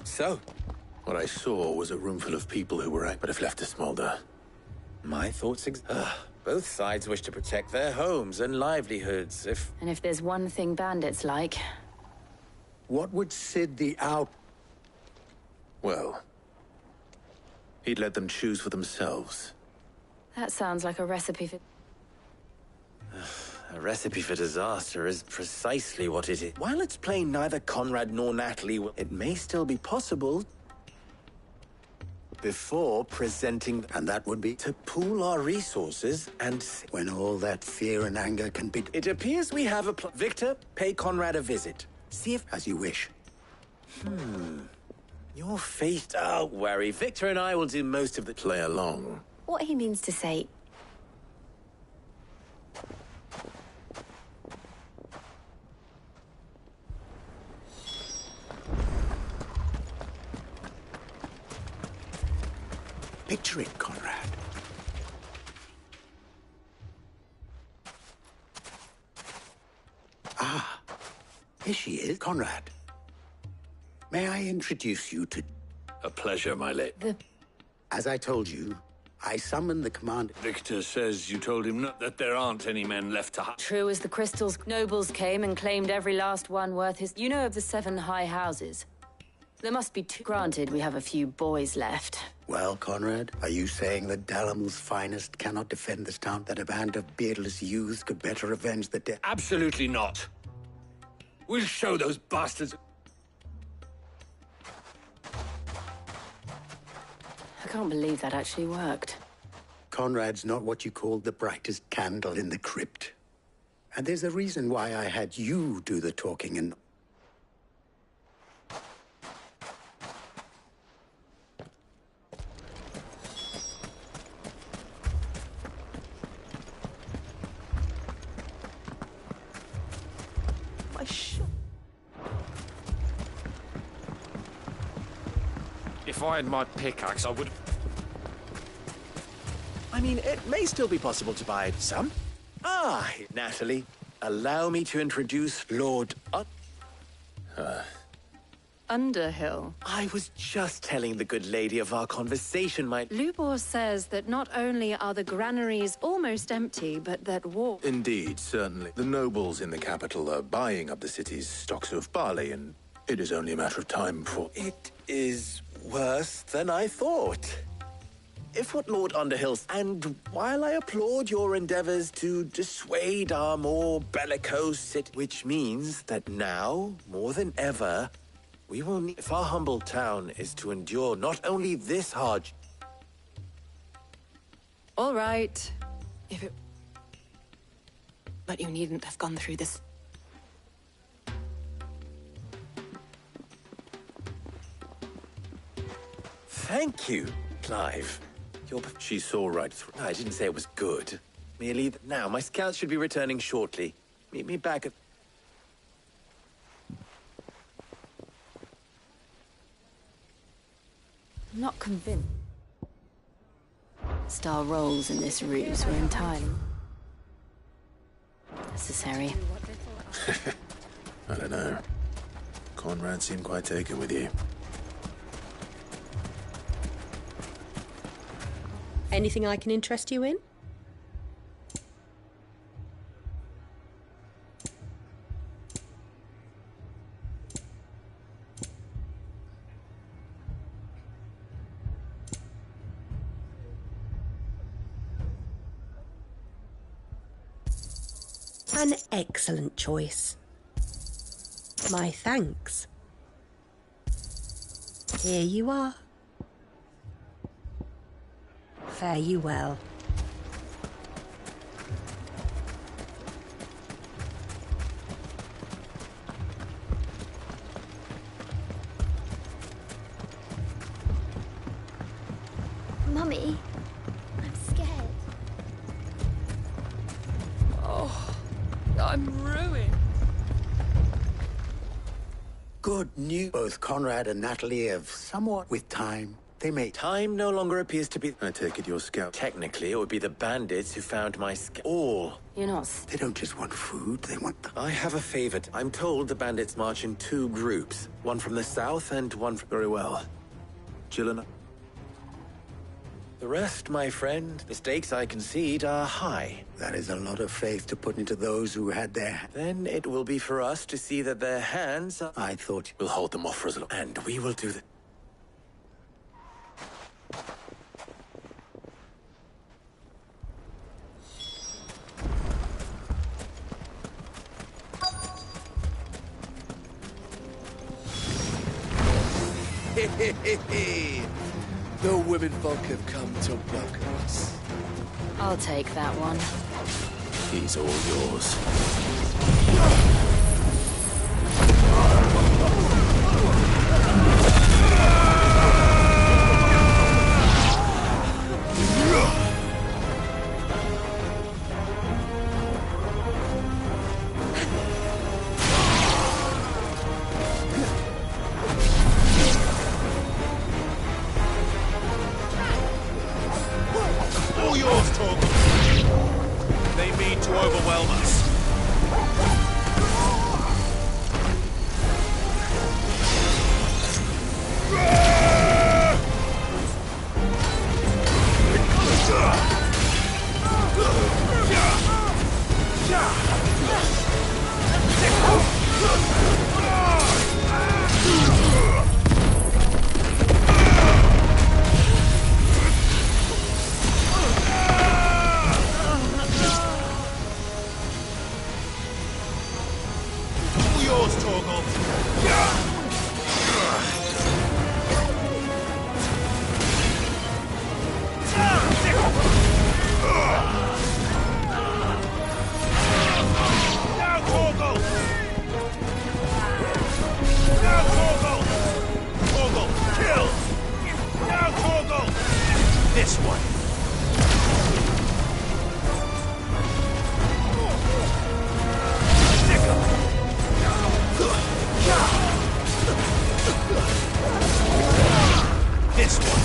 So? What I saw was a room full of people who were but have left to smolder. My thoughts both sides wish to protect their homes and livelihoods, And if there's one thing bandits like... What would Sid the Owl... Well... he'd let them choose for themselves. That sounds like a recipe for... A recipe for disaster is precisely what it is. While it's plain neither Conrad nor Natalie will... It may still be possible... before presenting... And that would be? To pool our resources and... When all that fear and anger can be... It appears we have a plan. Victor, pay Conrad a visit. See if... As you wish. Your face... Don't worry. Victor and I will do most of the... Play along. What he means to say... Picture it, Conrad. Ah, here she is, Conrad. May I introduce you to... A pleasure, my lady. As I told you, I summoned the commander... Victor says you told him not that there aren't any men left to hunt. True as the crystals, nobles came and claimed every last one worth his... You know of the 7 high houses? There must be 2. Granted, we have a few boys left. Well, Conrad, are you saying that Dalamul's finest cannot defend this town? That a band of beardless youths could better avenge the death? Absolutely not. We'll show those bastards... I can't believe that actually worked. Conrad's not what you call the brightest candle in the crypt. And there's a reason why I had you do the talking and... If I had my pickaxe, I would... I mean, it may still be possible to buy some. Ah, Natalie, allow me to introduce Lord... Underhill. I was just telling the good lady of our conversation, my... Lubor says that not only are the granaries almost empty, but that war... Indeed, certainly. The nobles in the capital are buying up the city's stocks of barley, and it is only a matter of time before... It is worse than I thought. If what Lord Underhill's... And while I applaud your endeavors to dissuade our more bellicose city... Which means that now, more than ever, we will need... If our humble town is to endure not only this hard... All right. If it... But you needn't have gone through this. Thank you, Clive. She saw right through... I didn't say it was good. Merely that now my scouts should be returning shortly. Meet me back at... I'm not convinced. Star roles in this ruse were entirely necessary. I don't know. Conrad seemed quite taken with you. Anything I can interest you in? An excellent choice. My thanks. Here you are. Fare you well. Mummy, I'm scared. Oh, I'm ruined. Good news. Both Conrad and Natalie have somewhat with time. They may... Time no longer appears to be... I take it your scout... Technically, it would be the bandits who found my all. You're not... They don't just want food, they want the... I have a favor. I'm told the bandits march in 2 groups. One from the south and one from... Very well. Jill and... The rest, my friend, mistakes I concede are high. That is a lot of faith to put into those who had their... Then it will be for us to see that their hands are... I thought... We'll hold them off for as long... And we will do the... The women folk have come to welcome us. I'll take that one. He's all yours. All yours, Torgal. They mean to overwhelm us. All yours, Torgal. Now, Torgal! Now, Torgal! Torgal, kill! Now, Torgal! This one. This one.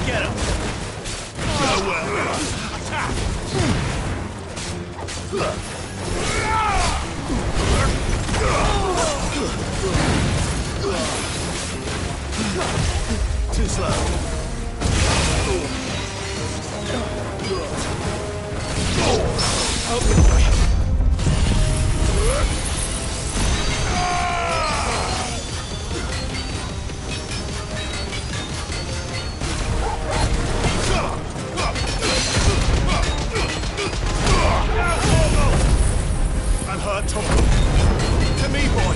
Get him. Nowhere. Attack. Too slow. Okay, boy. I'm hurt, Torgal. To me, boy.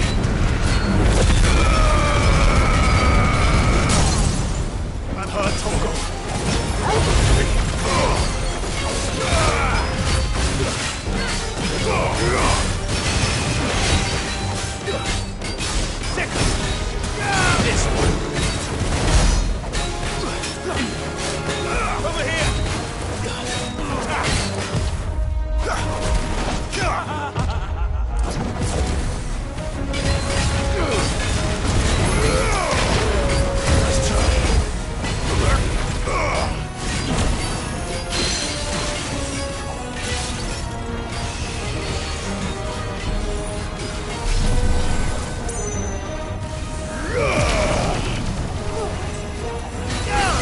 I'm hurt, Torgal. This one. Over here. Nice try.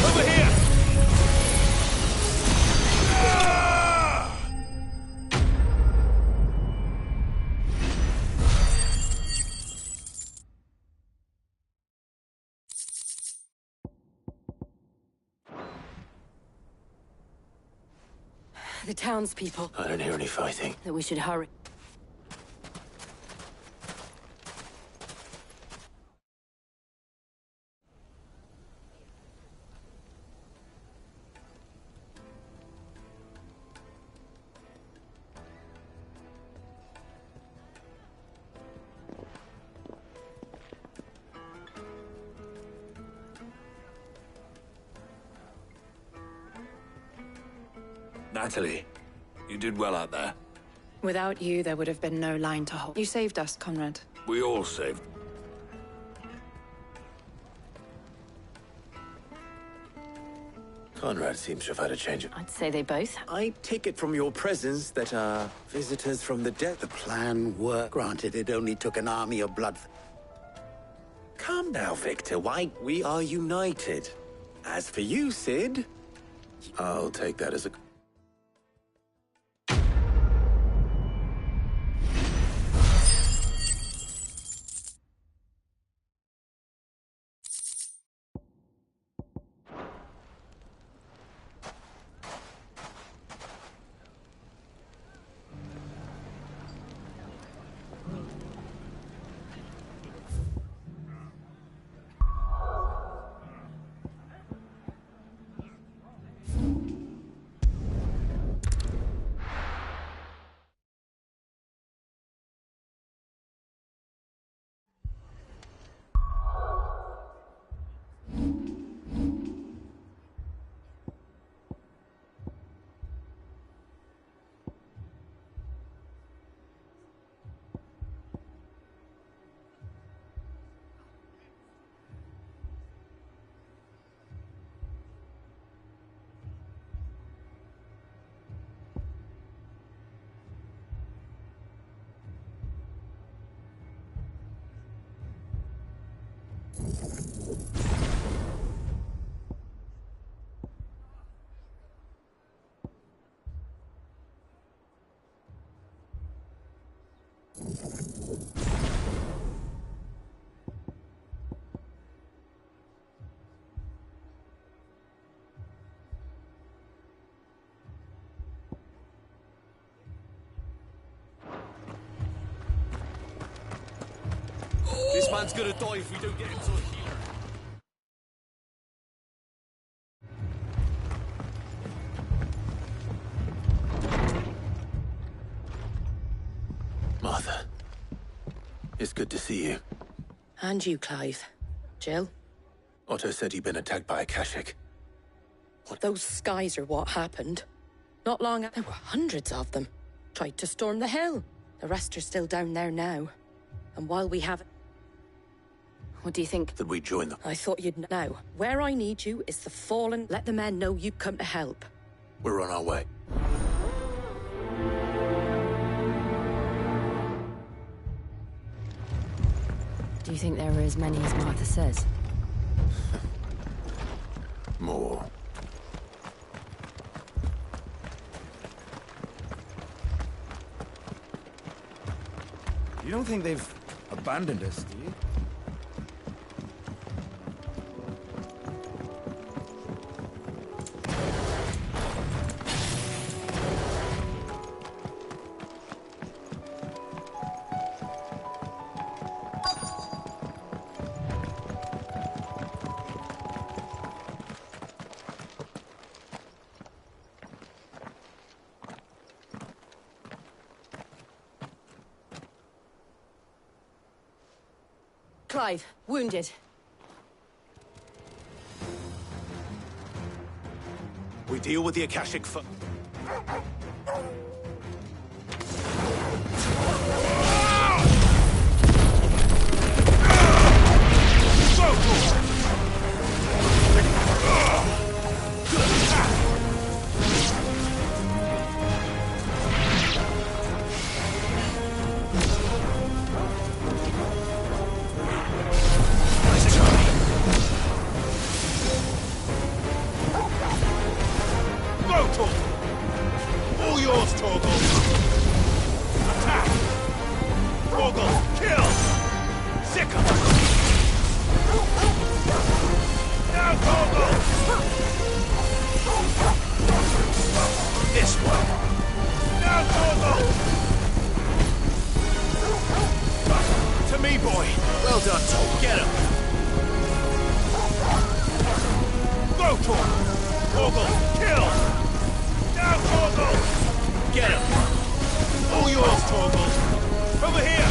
Over here. The townspeople. I don't hear any fighting. That we should hurry. Natalie, you did well out there. Without you, there would have been no line to hold. You saved us, Conrad. We all saved. Conrad seems to have had a change of... I'd say they both. I take it from your presence that our visitors from the dead... The plan worked. Granted, it only took an army of blood. Calm now, Victor. Why, we are united. As for you, Sid, I'll take that as a... This man's gonna die if we don't get him to a healer. Martha, it's good to see you. And you, Clive. Jill? Otto said you'd been attacked by a Kashik. Those skies are what happened. Not long there were hundreds of them. Tried to storm the hill. The rest are still down there now. And while we have... What do you think? That we join them. I thought you'd know. Where I need you is the Fallen. Let the men know you come to help. We're on our way. Do you think there are as many as Martha says? More. You don't think they've abandoned us, do you? Clive, wounded. We deal with the Akashic for... All yours, Torgal! Attack! Torgal, kill! Sicker! Now, Torgal! This way! Now, Torgal! To me, boy! Well done, Torgal. Get him! Go, Torgal! Torgal, kill! Now, Torgal! Get him! All yours, Torgal! Over here!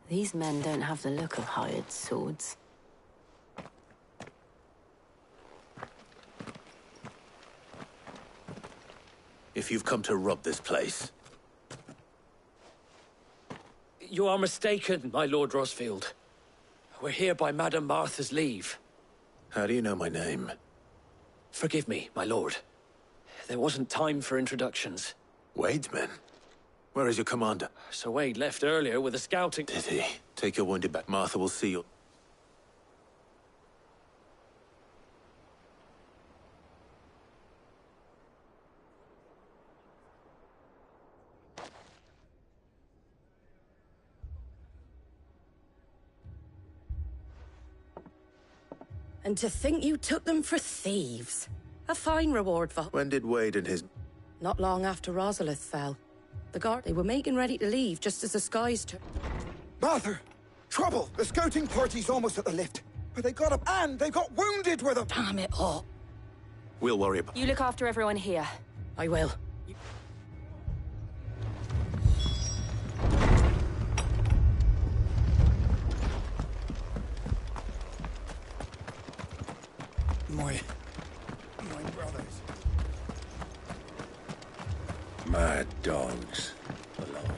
These men don't have the look of hired swords. If you've come to rob this place... You are mistaken, my Lord Rosfield. We're here by Madame Martha's leave. How do you know my name? Forgive me, my lord. There wasn't time for introductions. Wade's men? Where is your commander? Sir Wade left earlier with a scouting... Did he? Take your wounded back. Martha will see you. And to think you took them for thieves. A fine reward for... When did Wade and his... Not long after Rosalith fell. The guard, they were making ready to leave just as the skies turned. Martha! Trouble! The scouting party's almost at the lift. But they got up and they got wounded with them! Damn it all. We'll worry about... You look after everyone here. I will. My brothers. Mad dogs. Alone.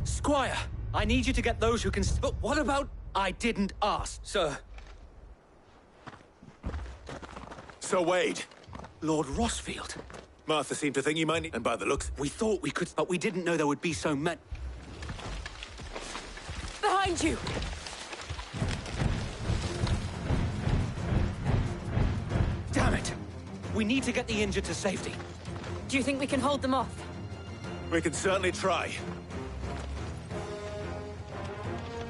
Squire, I need you to get those who can... But what about... I didn't ask, sir. Sir Wade. Lord Rosfield. Martha seemed to think you might need... And by the looks... We thought we could, but we didn't know there would be so many... Behind you! Damn it! We need to get the injured to safety. Do you think we can hold them off? We can certainly try.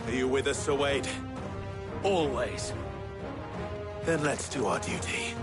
Are you with us, Sir Wade? Always. Then let's do our duty.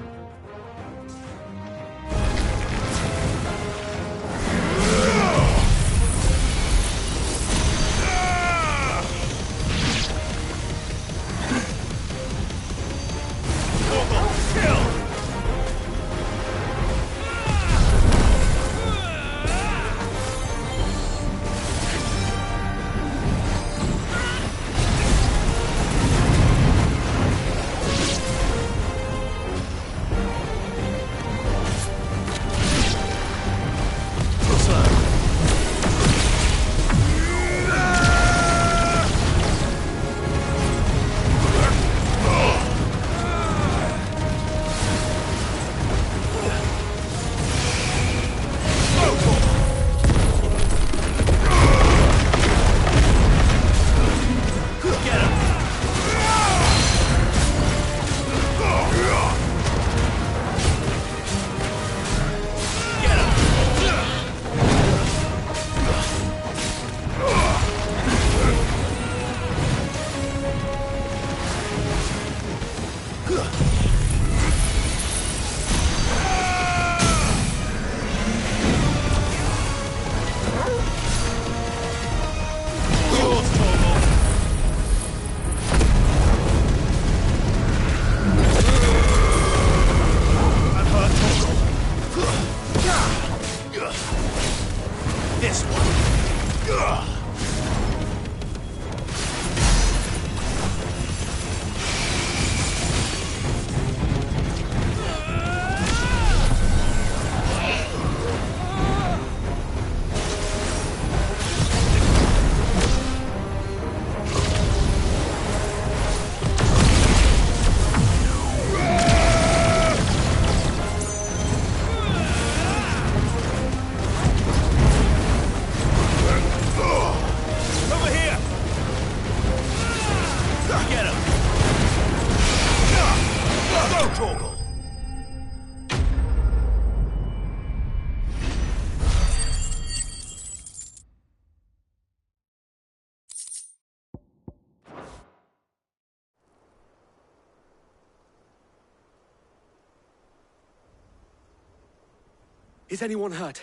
Is anyone hurt?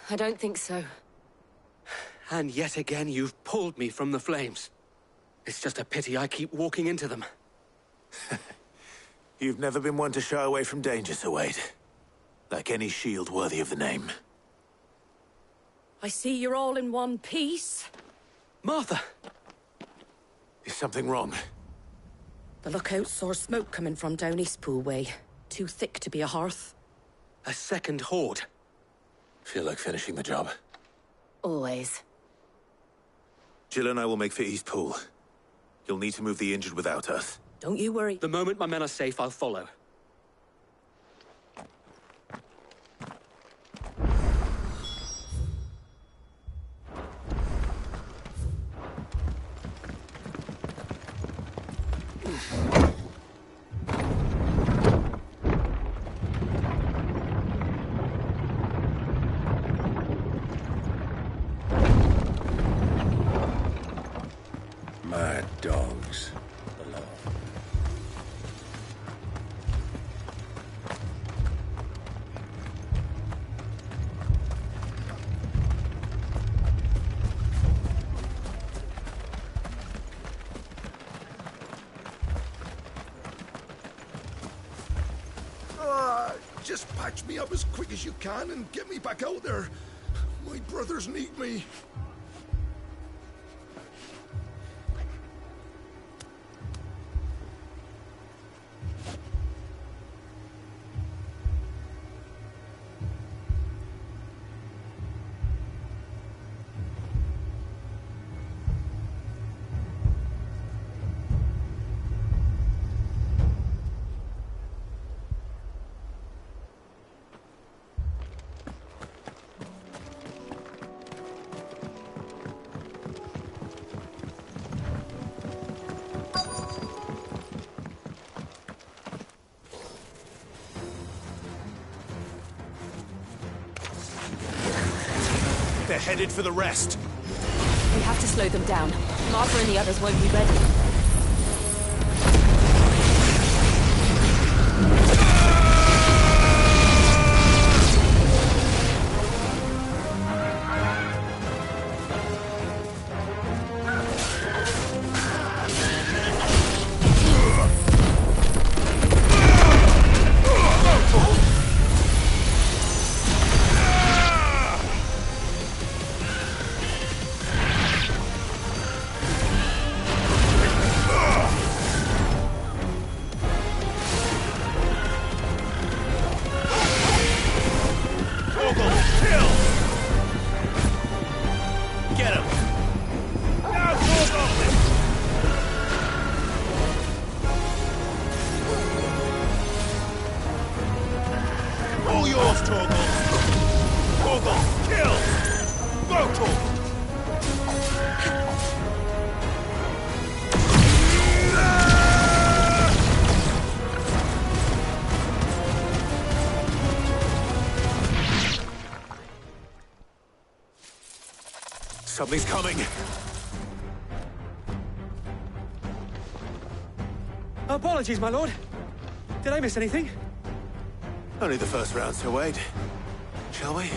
I don't think so. And yet again, you've pulled me from the flames. It's just a pity I keep walking into them. You've never been one to shy away from danger, Sir Wade. Like any shield worthy of the name. I see you're all in one piece. Martha! Is something wrong? The lookout saw smoke coming from down Eastpool way. Too thick to be a hearth. A second horde. Feel like finishing the job. Always. Jill and I will make for Eastpool. You'll need to move the injured without us. Don't you worry. The moment my men are safe, I'll follow. Mad dogs. Alone. just patch me up as quick as you can and get me back out there. My brothers need me. They're headed for the rest. We have to slow them down. Martha and the others won't be ready. Something's coming. Apologies, my lord. Did I miss anything? Only the first round, so wait. Shall we?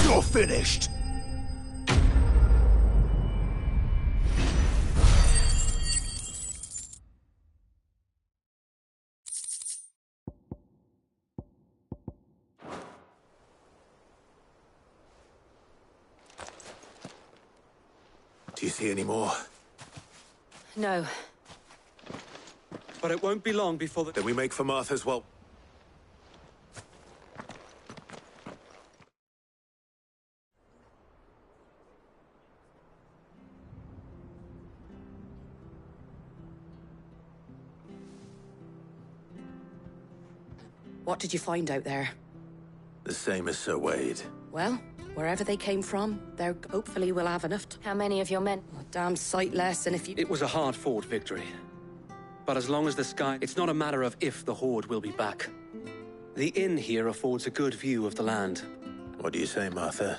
You're finished! Do you see any more? No. But it won't be long before Then we make for Martha's, well... What did you find out there? The same as Sir Wade. Well, wherever they came from, there hopefully will have enough. How many of your men? A damn sight less, and if you... It was a hard-fought victory. But as long as the sky... It's not a matter of if the Horde will be back. The inn here affords a good view of the land. What do you say, Martha?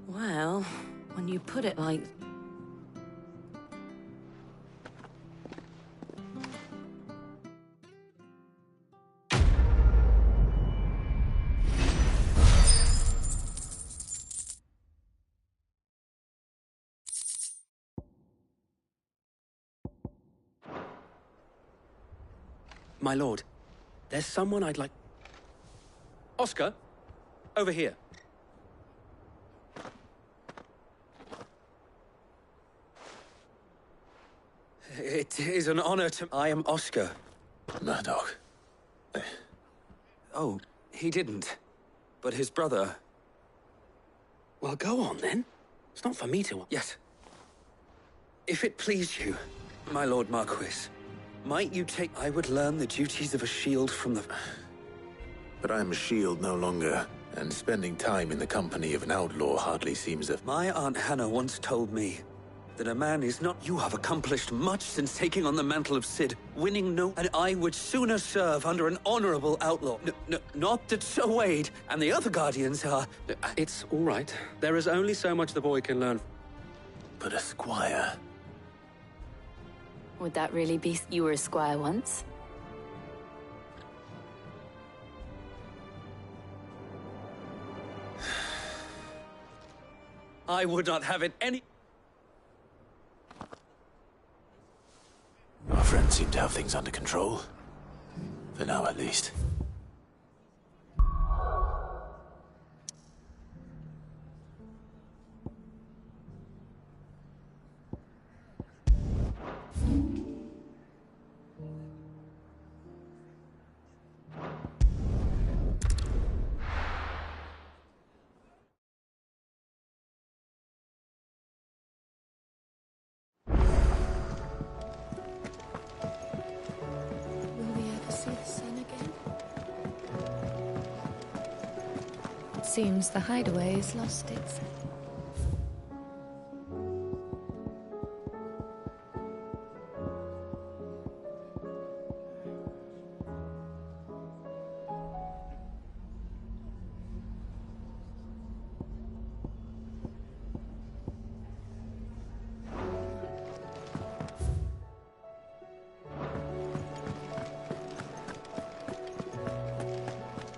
Well, when you put it like... My lord, there's someone I'd like... Oscar, over here. It is an honor to... I am Oscar. Murdoch. Oh, he didn't. But his brother... Well, go on, then. It's not for me to... Yes. If it please you, my Lord Marquis, might you take... I would learn the duties of a shield from the... But I am a shield no longer, and spending time in the company of an outlaw hardly seems a... My Aunt Hannah once told me that a man is not... You have accomplished much since taking on the mantle of Cid, winning no... And I would sooner serve under an honorable outlaw. Not that Sir Wade and the other guardians are... It's all right. There is only so much the boy can learn. But a squire... Would that really be... You were a squire once? I would not have it any... Our friends seem to have things under control. For now, at least. Seems the hideaway has lost its...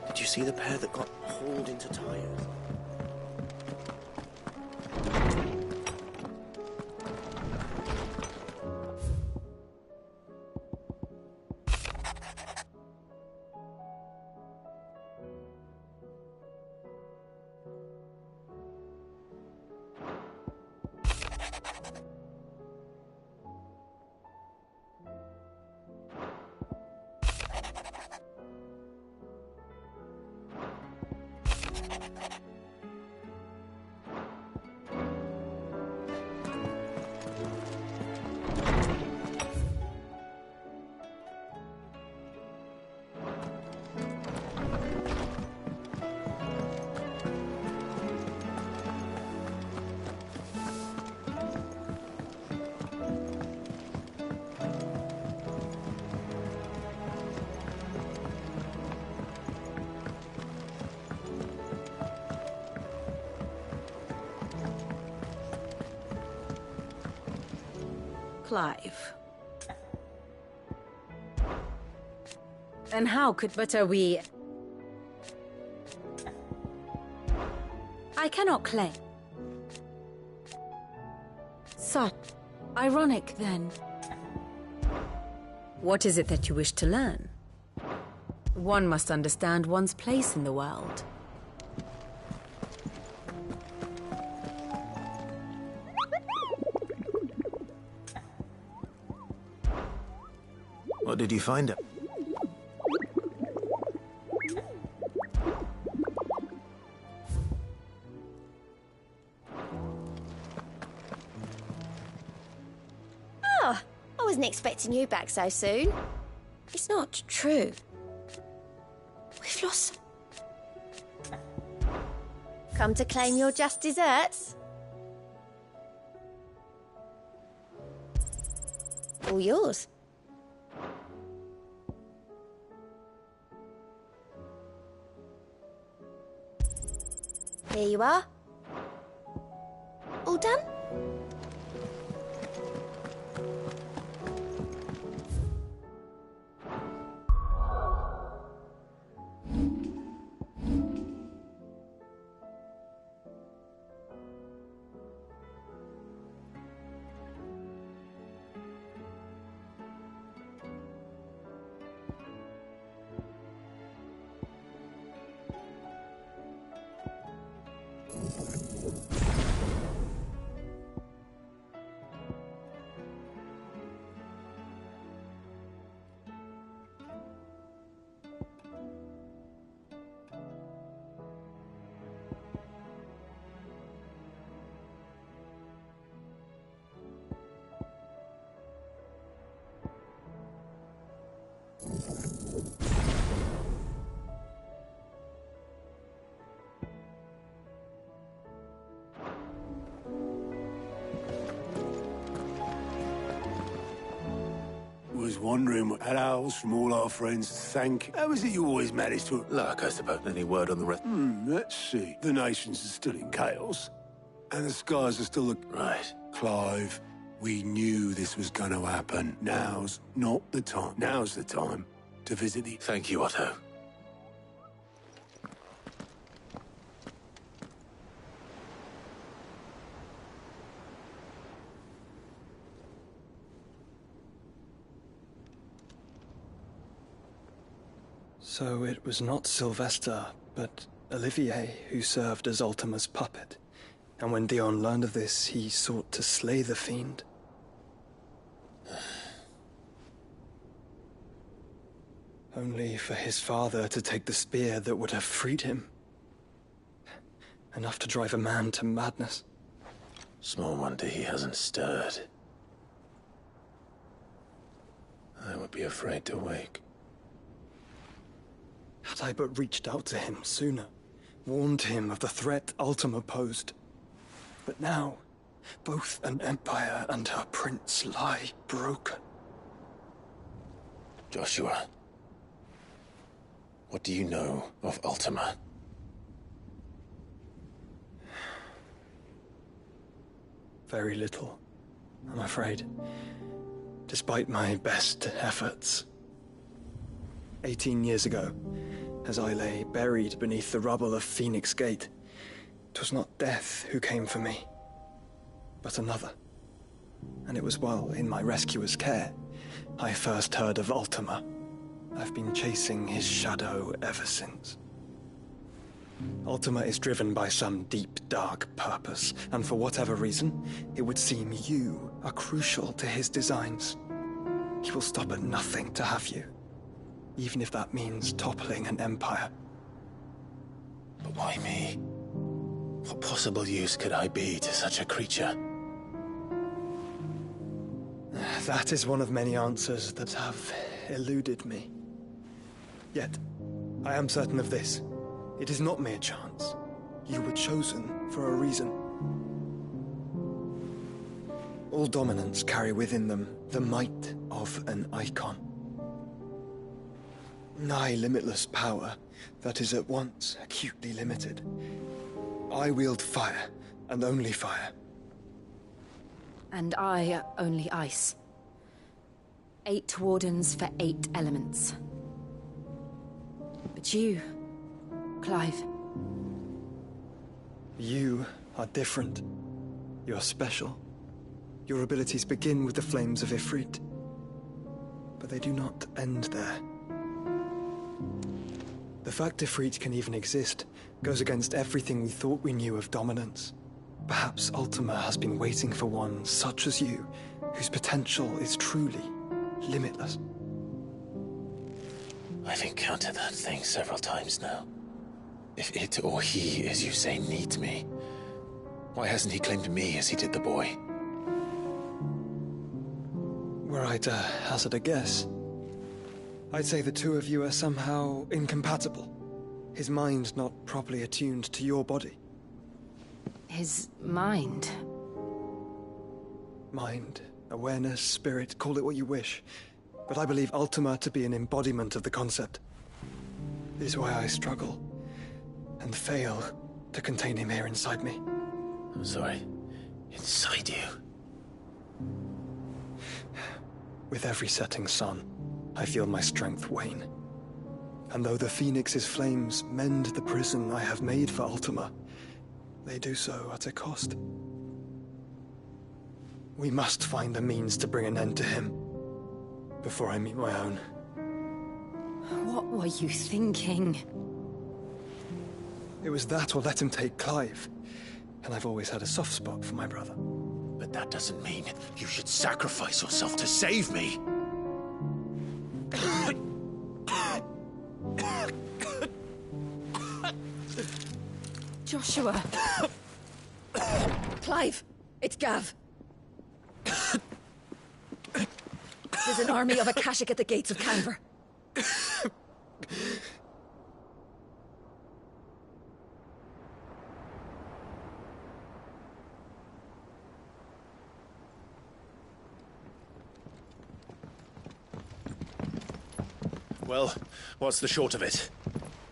Did you see the pair that got hauled into tires? Clive. And how could... But are we... I cannot claim. So, ironic then. What is it that you wish to learn? One must understand one's place in the world. What did you find out? Oh, I wasn't expecting you back so soon. It's not true. We've lost... Come to claim your just desserts? All yours. Here you are. All done? Was wondering what else from all our friends to thank. How is it you always manage to... Luck, I suppose. Any word on the rest? Let's see. The nations are still in chaos. And the skies are still the... Right. Clive, we knew this was going to happen. Now's not the time. Now's the time to visit the... Thank you, Otto. So it was not Sylvester, but Olivier who served as Ultima's puppet. And when Dion learned of this, he sought to slay the fiend. Only for his father to take the spear that would have freed him. Enough to drive a man to madness. Small wonder he hasn't stirred. I would be afraid to wake. Had I but reached out to him sooner, warned him of the threat Ultima posed. But now, both an empire and her prince lie broken. Joshua, what do you know of Ultima? Very little, I'm afraid. Despite my best efforts. 18 years ago, as I lay buried beneath the rubble of Phoenix Gate, 'twas not death who came for me, but another. And it was while in my rescuer's care I first heard of Ultima. I've been chasing his shadow ever since. Ultima is driven by some deep, dark purpose, and for whatever reason, it would seem you are crucial to his designs. He will stop at nothing to have you, even if that means toppling an empire. But why me? What possible use could I be to such a creature? That is one of many answers that have eluded me. Yet, I am certain of this. It is not mere chance. You were chosen for a reason. All dominants carry within them the might of an icon. Nigh limitless power that is at once acutely limited. I wield fire, and only fire. And I only ice. 8 wardens for 8 elements. But you, Clive. You are different. You're special. Your abilities begin with the flames of Ifrit. But they do not end there. The fact Ifrit can even exist goes against everything we thought we knew of dominance. Perhaps Ultima has been waiting for one such as you, whose potential is truly limitless. I've encountered that thing several times now. If it or he, as you say, needs me, why hasn't he claimed me as he did the boy? Were I to hazard a guess, I'd say the two of you are somehow incompatible. His mind not properly attuned to your body. His mind? Mind, awareness, spirit, call it what you wish. But I believe Ultima to be an embodiment of the concept. This is why I struggle and fail to contain him here inside me. I'm sorry. Inside you? With every setting sun, I feel my strength wane. And though the Phoenix's flames mend the prison I have made for Ultima, they do so at a cost. We must find a means to bring an end to him before I meet my own. What were you thinking? It was that or let him take Clive. And I've always had a soft spot for my brother. But that doesn't mean you should sacrifice yourself to save me. Joshua. Clive, it's Gav. There's an army of Akashic at the gates of Canver. Well, what's the short of it?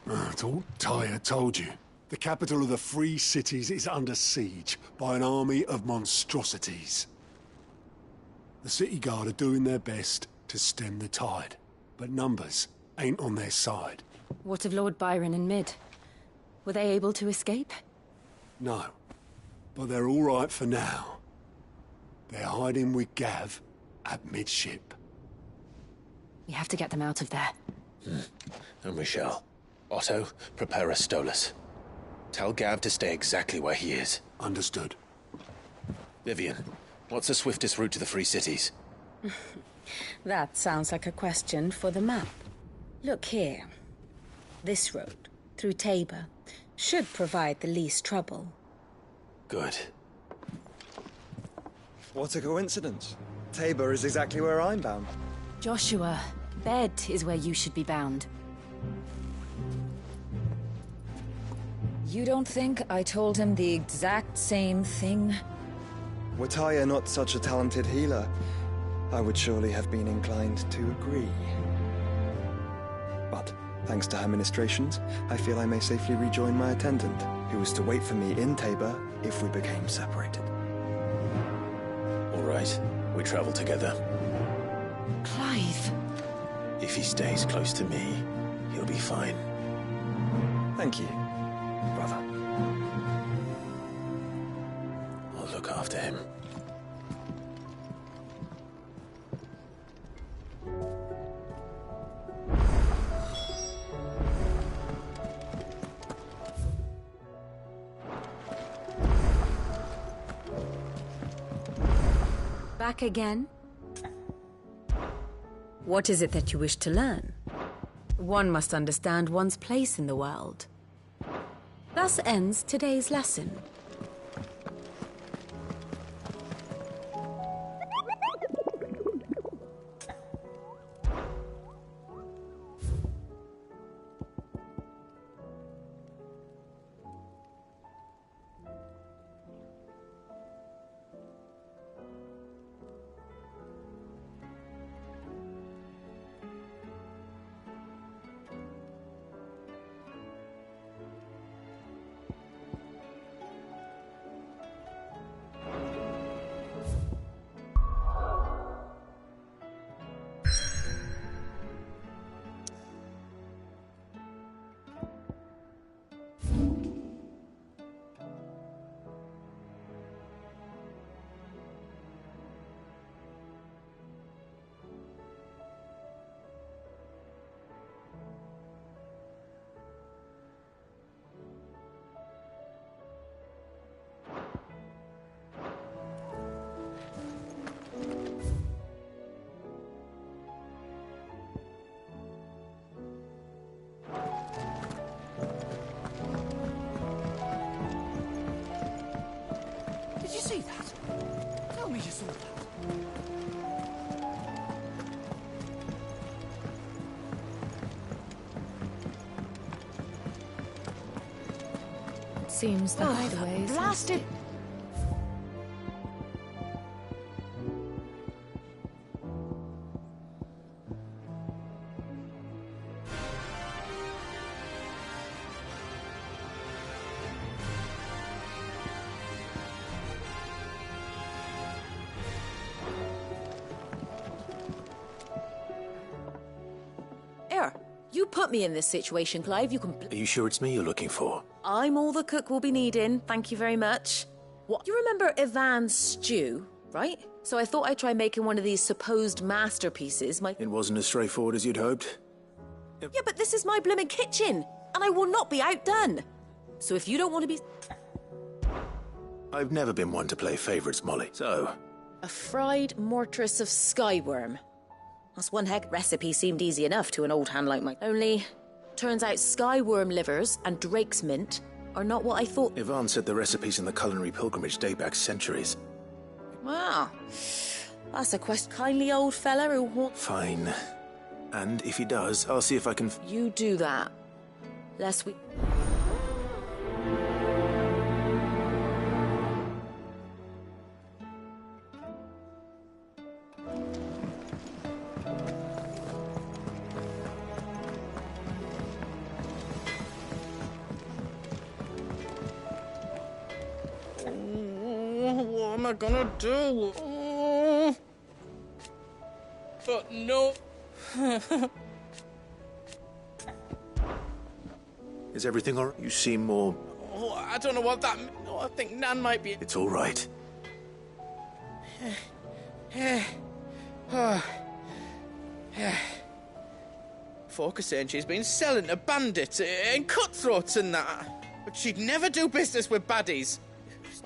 It's all Tyre told you. The capital of the Free Cities is under siege by an army of monstrosities. The city guard are doing their best to stem the tide, but numbers ain't on their side. What of Lord Byron and Mid? Were they able to escape? No, but they're all right for now. They're hiding with Gav at midship. We have to get them out of there. And we shall. Otto, prepare a Stolas. Tell Gav to stay exactly where he is. Understood. Vivian, what's the swiftest route to the Free Cities? That sounds like a question for the map. Look here. This road, through Tabor, should provide the least trouble. Good. What a coincidence. Tabor is exactly where I'm bound. Joshua, Bed is where you should be bound. You don't think I told him the exact same thing? Were Tyre not such a talented healer, I would surely have been inclined to agree. But, thanks to her ministrations, I feel I may safely rejoin my attendant, who was to wait for me in Tabor if we became separated. All right, we travel together. Clive. If he stays close to me, he'll be fine. Thank you, brother. I'll look after him. Back again? What is it that you wish to learn? One must understand one's place in the world. Thus ends today's lesson. Did you see that? Tell me you saw that. Seems the hideaway is blasted. You put me in this situation, Clive. You can... Are you sure it's me you're looking for? I'm all the cook will be needing. Thank you very much. What? You remember Ivan's stew, right? So I thought I'd try making one of these supposed masterpieces. It wasn't as straightforward as you'd hoped. Yeah, but this is my blimmin' kitchen, and I will not be outdone. So if you don't want to be... I've never been one to play favourites, Molly, so... A fried mortress of skyworm. That's one heck recipe seemed easy enough to an old hand like mine. Only, turns out skyworm livers and drake's mint are not what I thought. Ivan said the recipes in the culinary pilgrimage date back centuries. Wow. That's a kindly old fella who... Fine. And if he does, I'll see if I can... You do that. Lest we... What am I gonna do? But no. Is everything all right? You seem more... Oh, I don't know what that means. Oh, I think Nan might be... It's all right. Folk are saying she's been selling to bandits and cutthroats and that. But she'd never do business with baddies.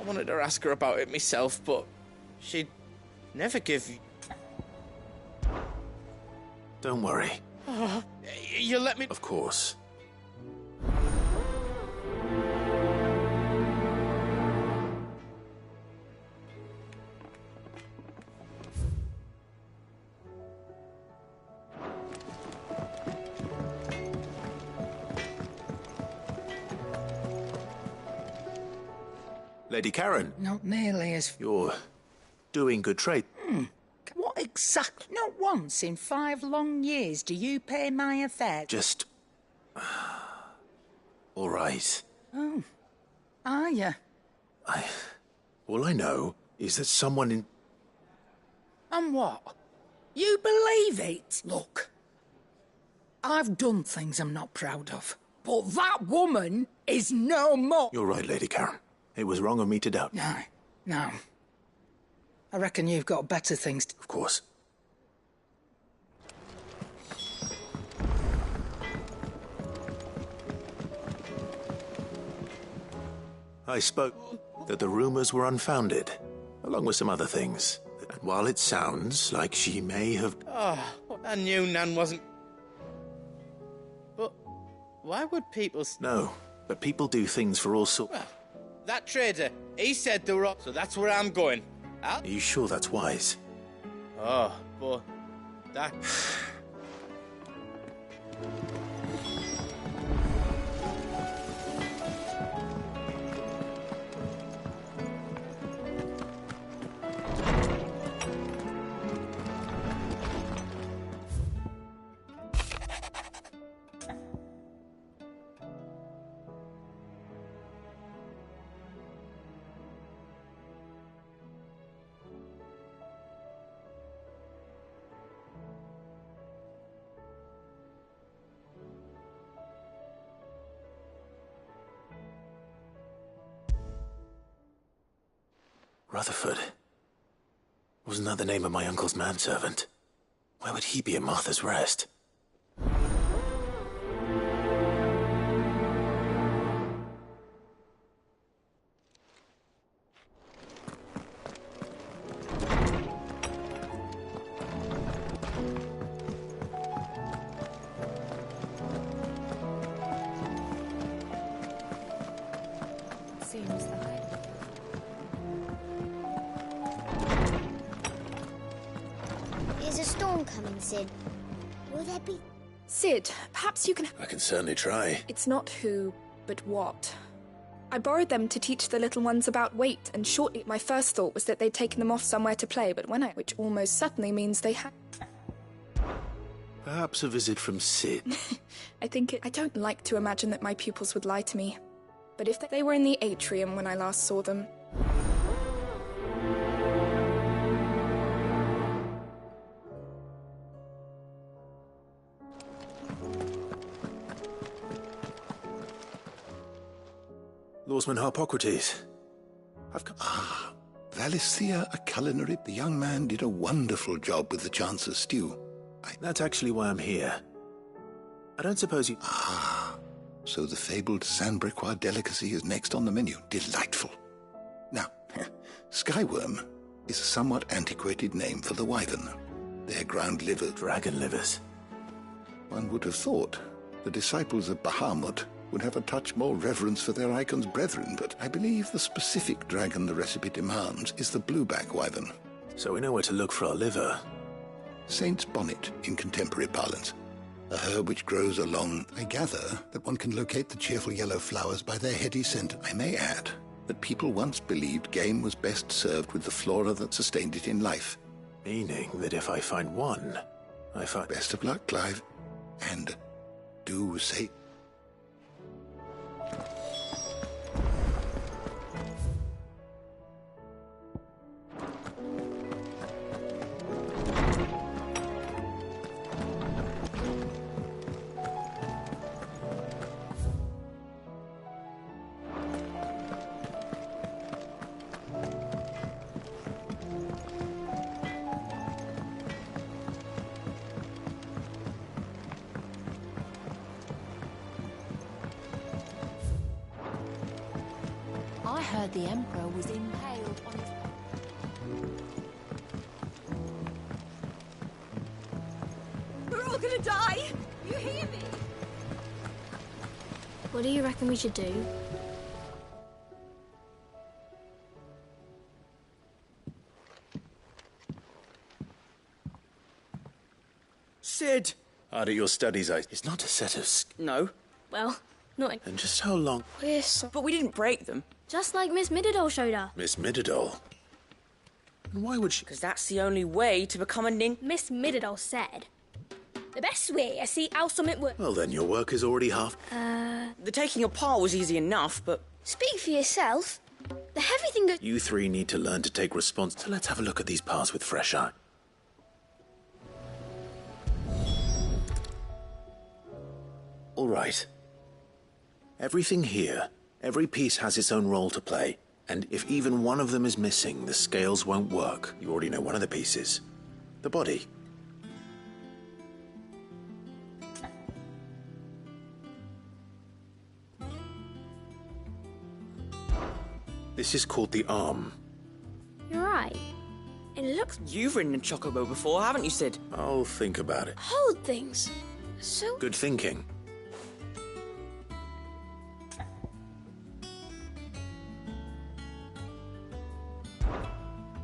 I wanted to ask her about it myself, but she'd never give... Don't worry. Oh, you let me... Of course. Lady Karen. Not nearly as... You're doing good trade. What exactly? Not once in 5 long years do you pay my affairs. Just... all right. Oh. Are you? All I know is that someone in... And what? You believe it? Look, I've done things I'm not proud of, but that woman is no more. You're right, Lady Karen. It was wrong of me to doubt. No. I reckon you've got better things to... Of course. I spoke that the rumors were unfounded, along with some other things. And while it sounds like she may have... Oh, I knew Nan wasn't... But why would people... No, but people do things for all sorts... Well, that trader, he said they were up, so that's where I'm going. Are you sure that's wise? Oh, but that... Rutherford. Wasn't that the name of my uncle's manservant? Why would he be at Martha's Rest? Seems like. Is a storm coming, Sid? Will there be... Sid, perhaps you can... I can certainly try. It's not who, but what. I borrowed them to teach the little ones about weight, and shortly my first thought was that they'd taken them off somewhere to play, but when I... which almost certainly means they had... Perhaps a visit from Sid. I don't like to imagine that my pupils would lie to me. But if they were in the atrium when I last saw them... Lawsman Harpocrates. I've come... Ah, Valisthea, a culinary. The young man did a wonderful job with the Chance's stew. That's actually why I'm here. I don't suppose you... Ah, so the fabled Sandbrequois delicacy is next on the menu. Delightful. Now, skyworm is a somewhat antiquated name for the wyvern. They're ground liver. Dragon livers. One would have thought the disciples of Bahamut would have a touch more reverence for their icon's brethren, but I believe the specific dragon the recipe demands is the blueback wyvern. So we know where to look for our liver. Saint's bonnet in contemporary parlance. a herb which grows along. I gather that one can locate the cheerful yellow flowers by their heady scent. I may add that people once believed game was best served with the flora that sustained it in life. Meaning that if I find one, I find... Best of luck, Clive. And do say... I heard the Emperor was impaled on his... We're all gonna die! You hear me? What do you reckon we should do? Sid! Out of your studies, It's not a set of... No. Well, not... And just how long? We're so... But we didn't break them. Just like Miss Middledole showed her. Miss Middledole? And why would she... Because that's the only way to become a nin... Miss Middledole said, the best way I see how something works... Well, then your work is already half... The taking apart was easy enough, but... Speak for yourself. The heavy thing goes... You three need to learn to take response. So let's have a look at these parts with fresh eye. All right. Everything here, every piece has its own role to play. And if even one of them is missing, the scales won't work. You already know one of the pieces. The body. This is called the arm. You're right. It looks... You've ridden a chocobo before, haven't you, Sid? I'll think about it. Hold things. So... Good thinking.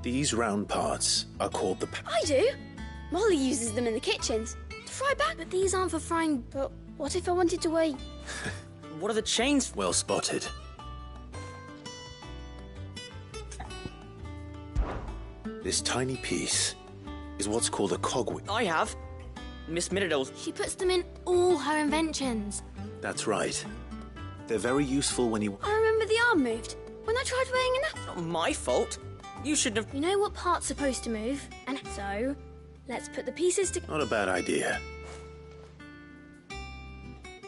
These round parts are called the... I do. Molly uses them in the kitchens to fry back. But these aren't for frying. But what if I wanted to wait? What are the chains? Well spotted. This tiny piece is what's called a cogwheel. I have. Miss Middledole's. She puts them in all her inventions. That's right. They're very useful when you... I remember the arm moved when I tried weighing an apple. Not my fault. You shouldn't have... You know what part's supposed to move, and so let's put the pieces together. Not a bad idea.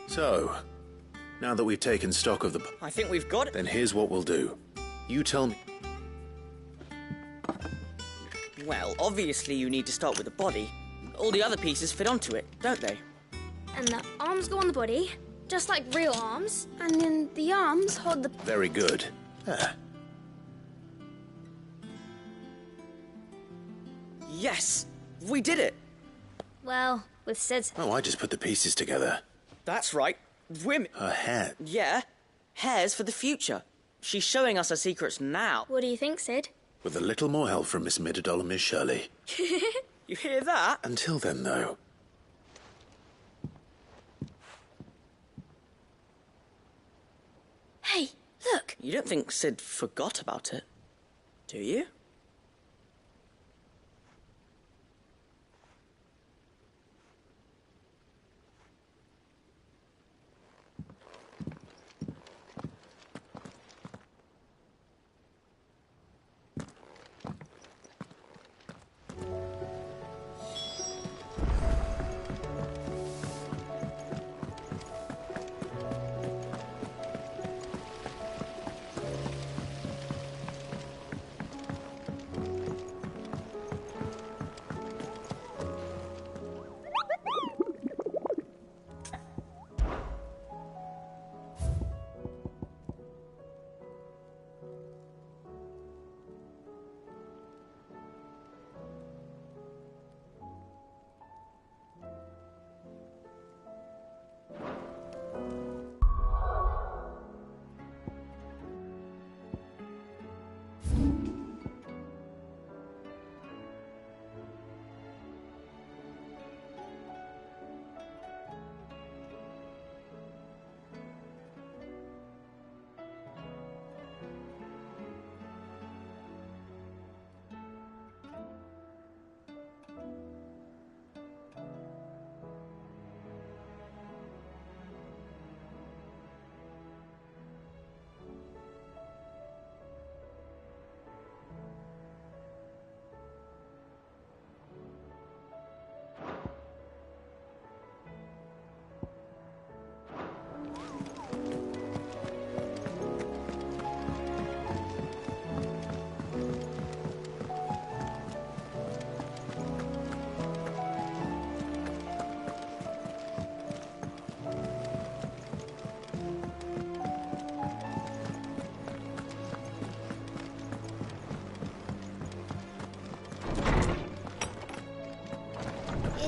So, now that we've taken stock of the... I think we've got it. Then here's what we'll do. You tell me... Well, obviously you need to start with the body. All the other pieces fit onto it, don't they? And the arms go on the body, just like real arms, and then the arms hold the... Very good. Ah. Yes! We did it! Well, with Sid's... Oh, I just put the pieces together. That's right. Women... Her hair. Yeah. Hair's for the future. She's showing us her secrets now. What do you think, Sid? With a little more help from Miss Middledole and Miss Shirley. You hear that? Until then, though... Hey, look! You don't think Sid forgot about it, do you?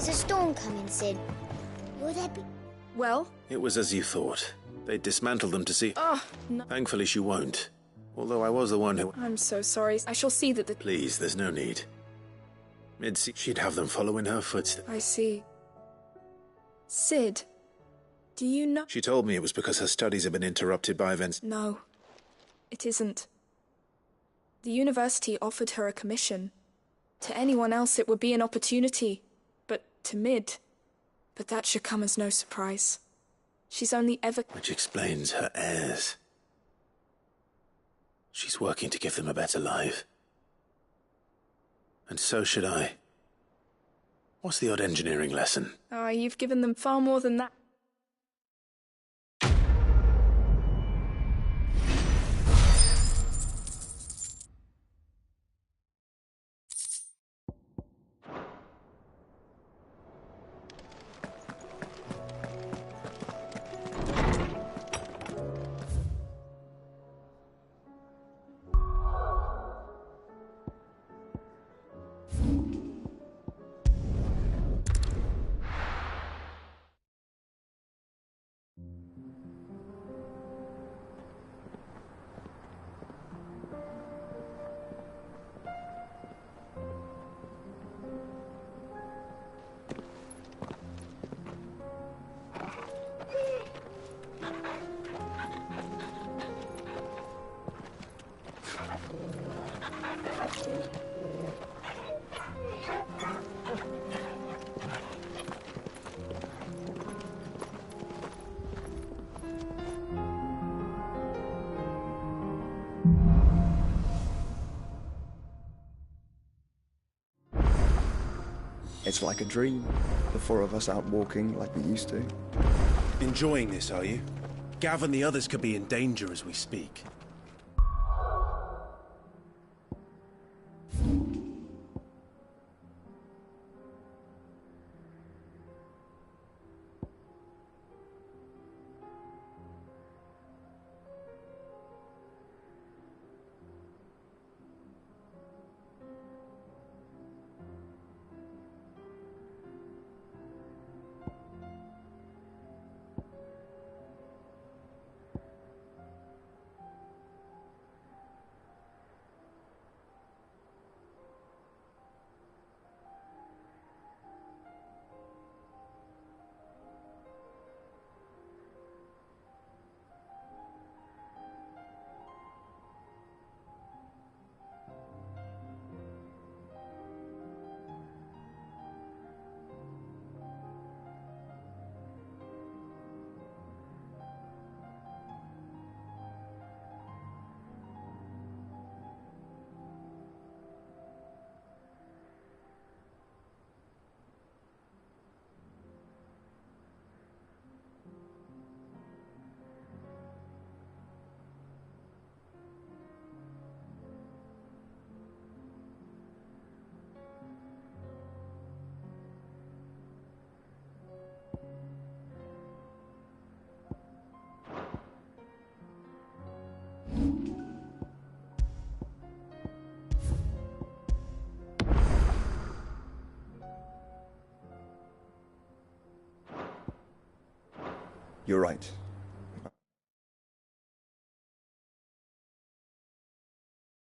There's a storm coming, Sid. Will there be... Well? It was as you thought. They dismantled them to see... Oh, no. Thankfully she won't. Although I was the one who... I'm so sorry. I shall see that the... Please, there's no need. She'd have them follow in her footsteps. I see. Sid, do you know... She told me it was because her studies had been interrupted by events... No, it isn't. The university offered her a commission. To anyone else it would be an opportunity, but to Mid... But that should come as no surprise. She's only ever... Which explains her heirs. She's working to give them a better life. And so should I. What's the odd engineering lesson? You've given them far more than that. It's like a dream. The four of us out walking like we used to. Enjoying this, are you? Gav and the others could be in danger as we speak. You're right.